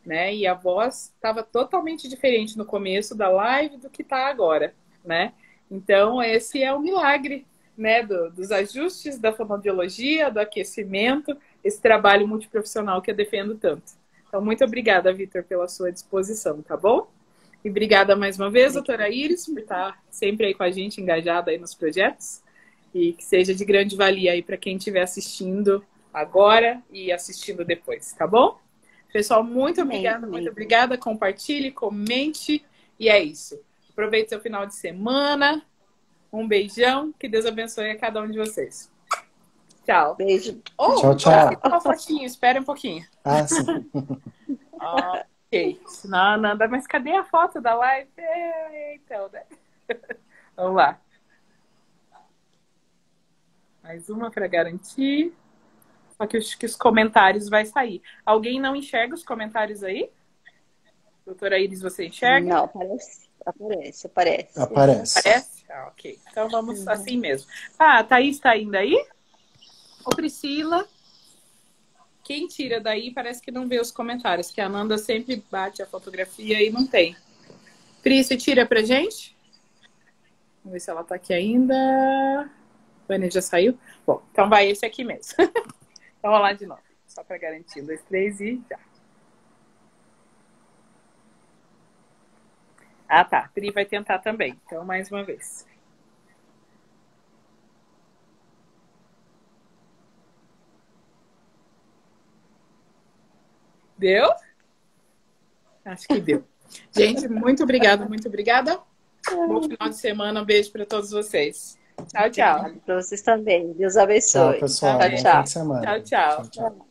né? E a voz estava totalmente diferente no começo da live do que está agora, né? Então, esse é o milagre, né? Dos ajustes, da fonoaudiologia, do aquecimento, esse trabalho multiprofissional que eu defendo tanto. Então, muito obrigada, Vitor, pela sua disposição, tá bom? E obrigada mais uma vez, doutora Iris, por estar sempre aí com a gente, engajada aí nos projetos. E que seja de grande valia aí para quem estiver assistindo agora e assistindo depois, tá bom? Pessoal, muito obrigada, muito obrigada. Compartilhe, comente e é isso. Aproveite seu final de semana. Um beijão, que Deus abençoe a cada um de vocês. Tchau. Beijo. Tchau, tchau. Uma fotinho, espera um pouquinho. Sim. Ok. Não, nada, mas cadê a foto da live? Então, né? Vamos lá. Mais uma para garantir. Só que os comentários vai sair. Alguém não enxerga os comentários aí? Doutora Iris, você enxerga? Não, aparece. Aparece? Ok. Então vamos assim mesmo. Thaís tá ainda aí? Ô, Priscila. Quem tira daí parece que não vê os comentários, que a Ananda sempre bate a fotografia e não tem. Pri, você tira pra gente? Vamos ver se ela tá aqui ainda. Vânia já saiu? Bom, então vai esse aqui mesmo. Então vamos lá de novo. Só pra garantir. 1, 2, 3 e já. Tá. Pri vai tentar também. Então, mais uma vez. Deu? Acho que deu. Gente, muito obrigada, muito obrigada. Bom final de semana, um beijo para todos vocês. Tchau, tchau. Para vocês também. Deus abençoe. Tchau, pessoal. Tchau, Bom tchau. fim de semana. Tchau, tchau. Tchau.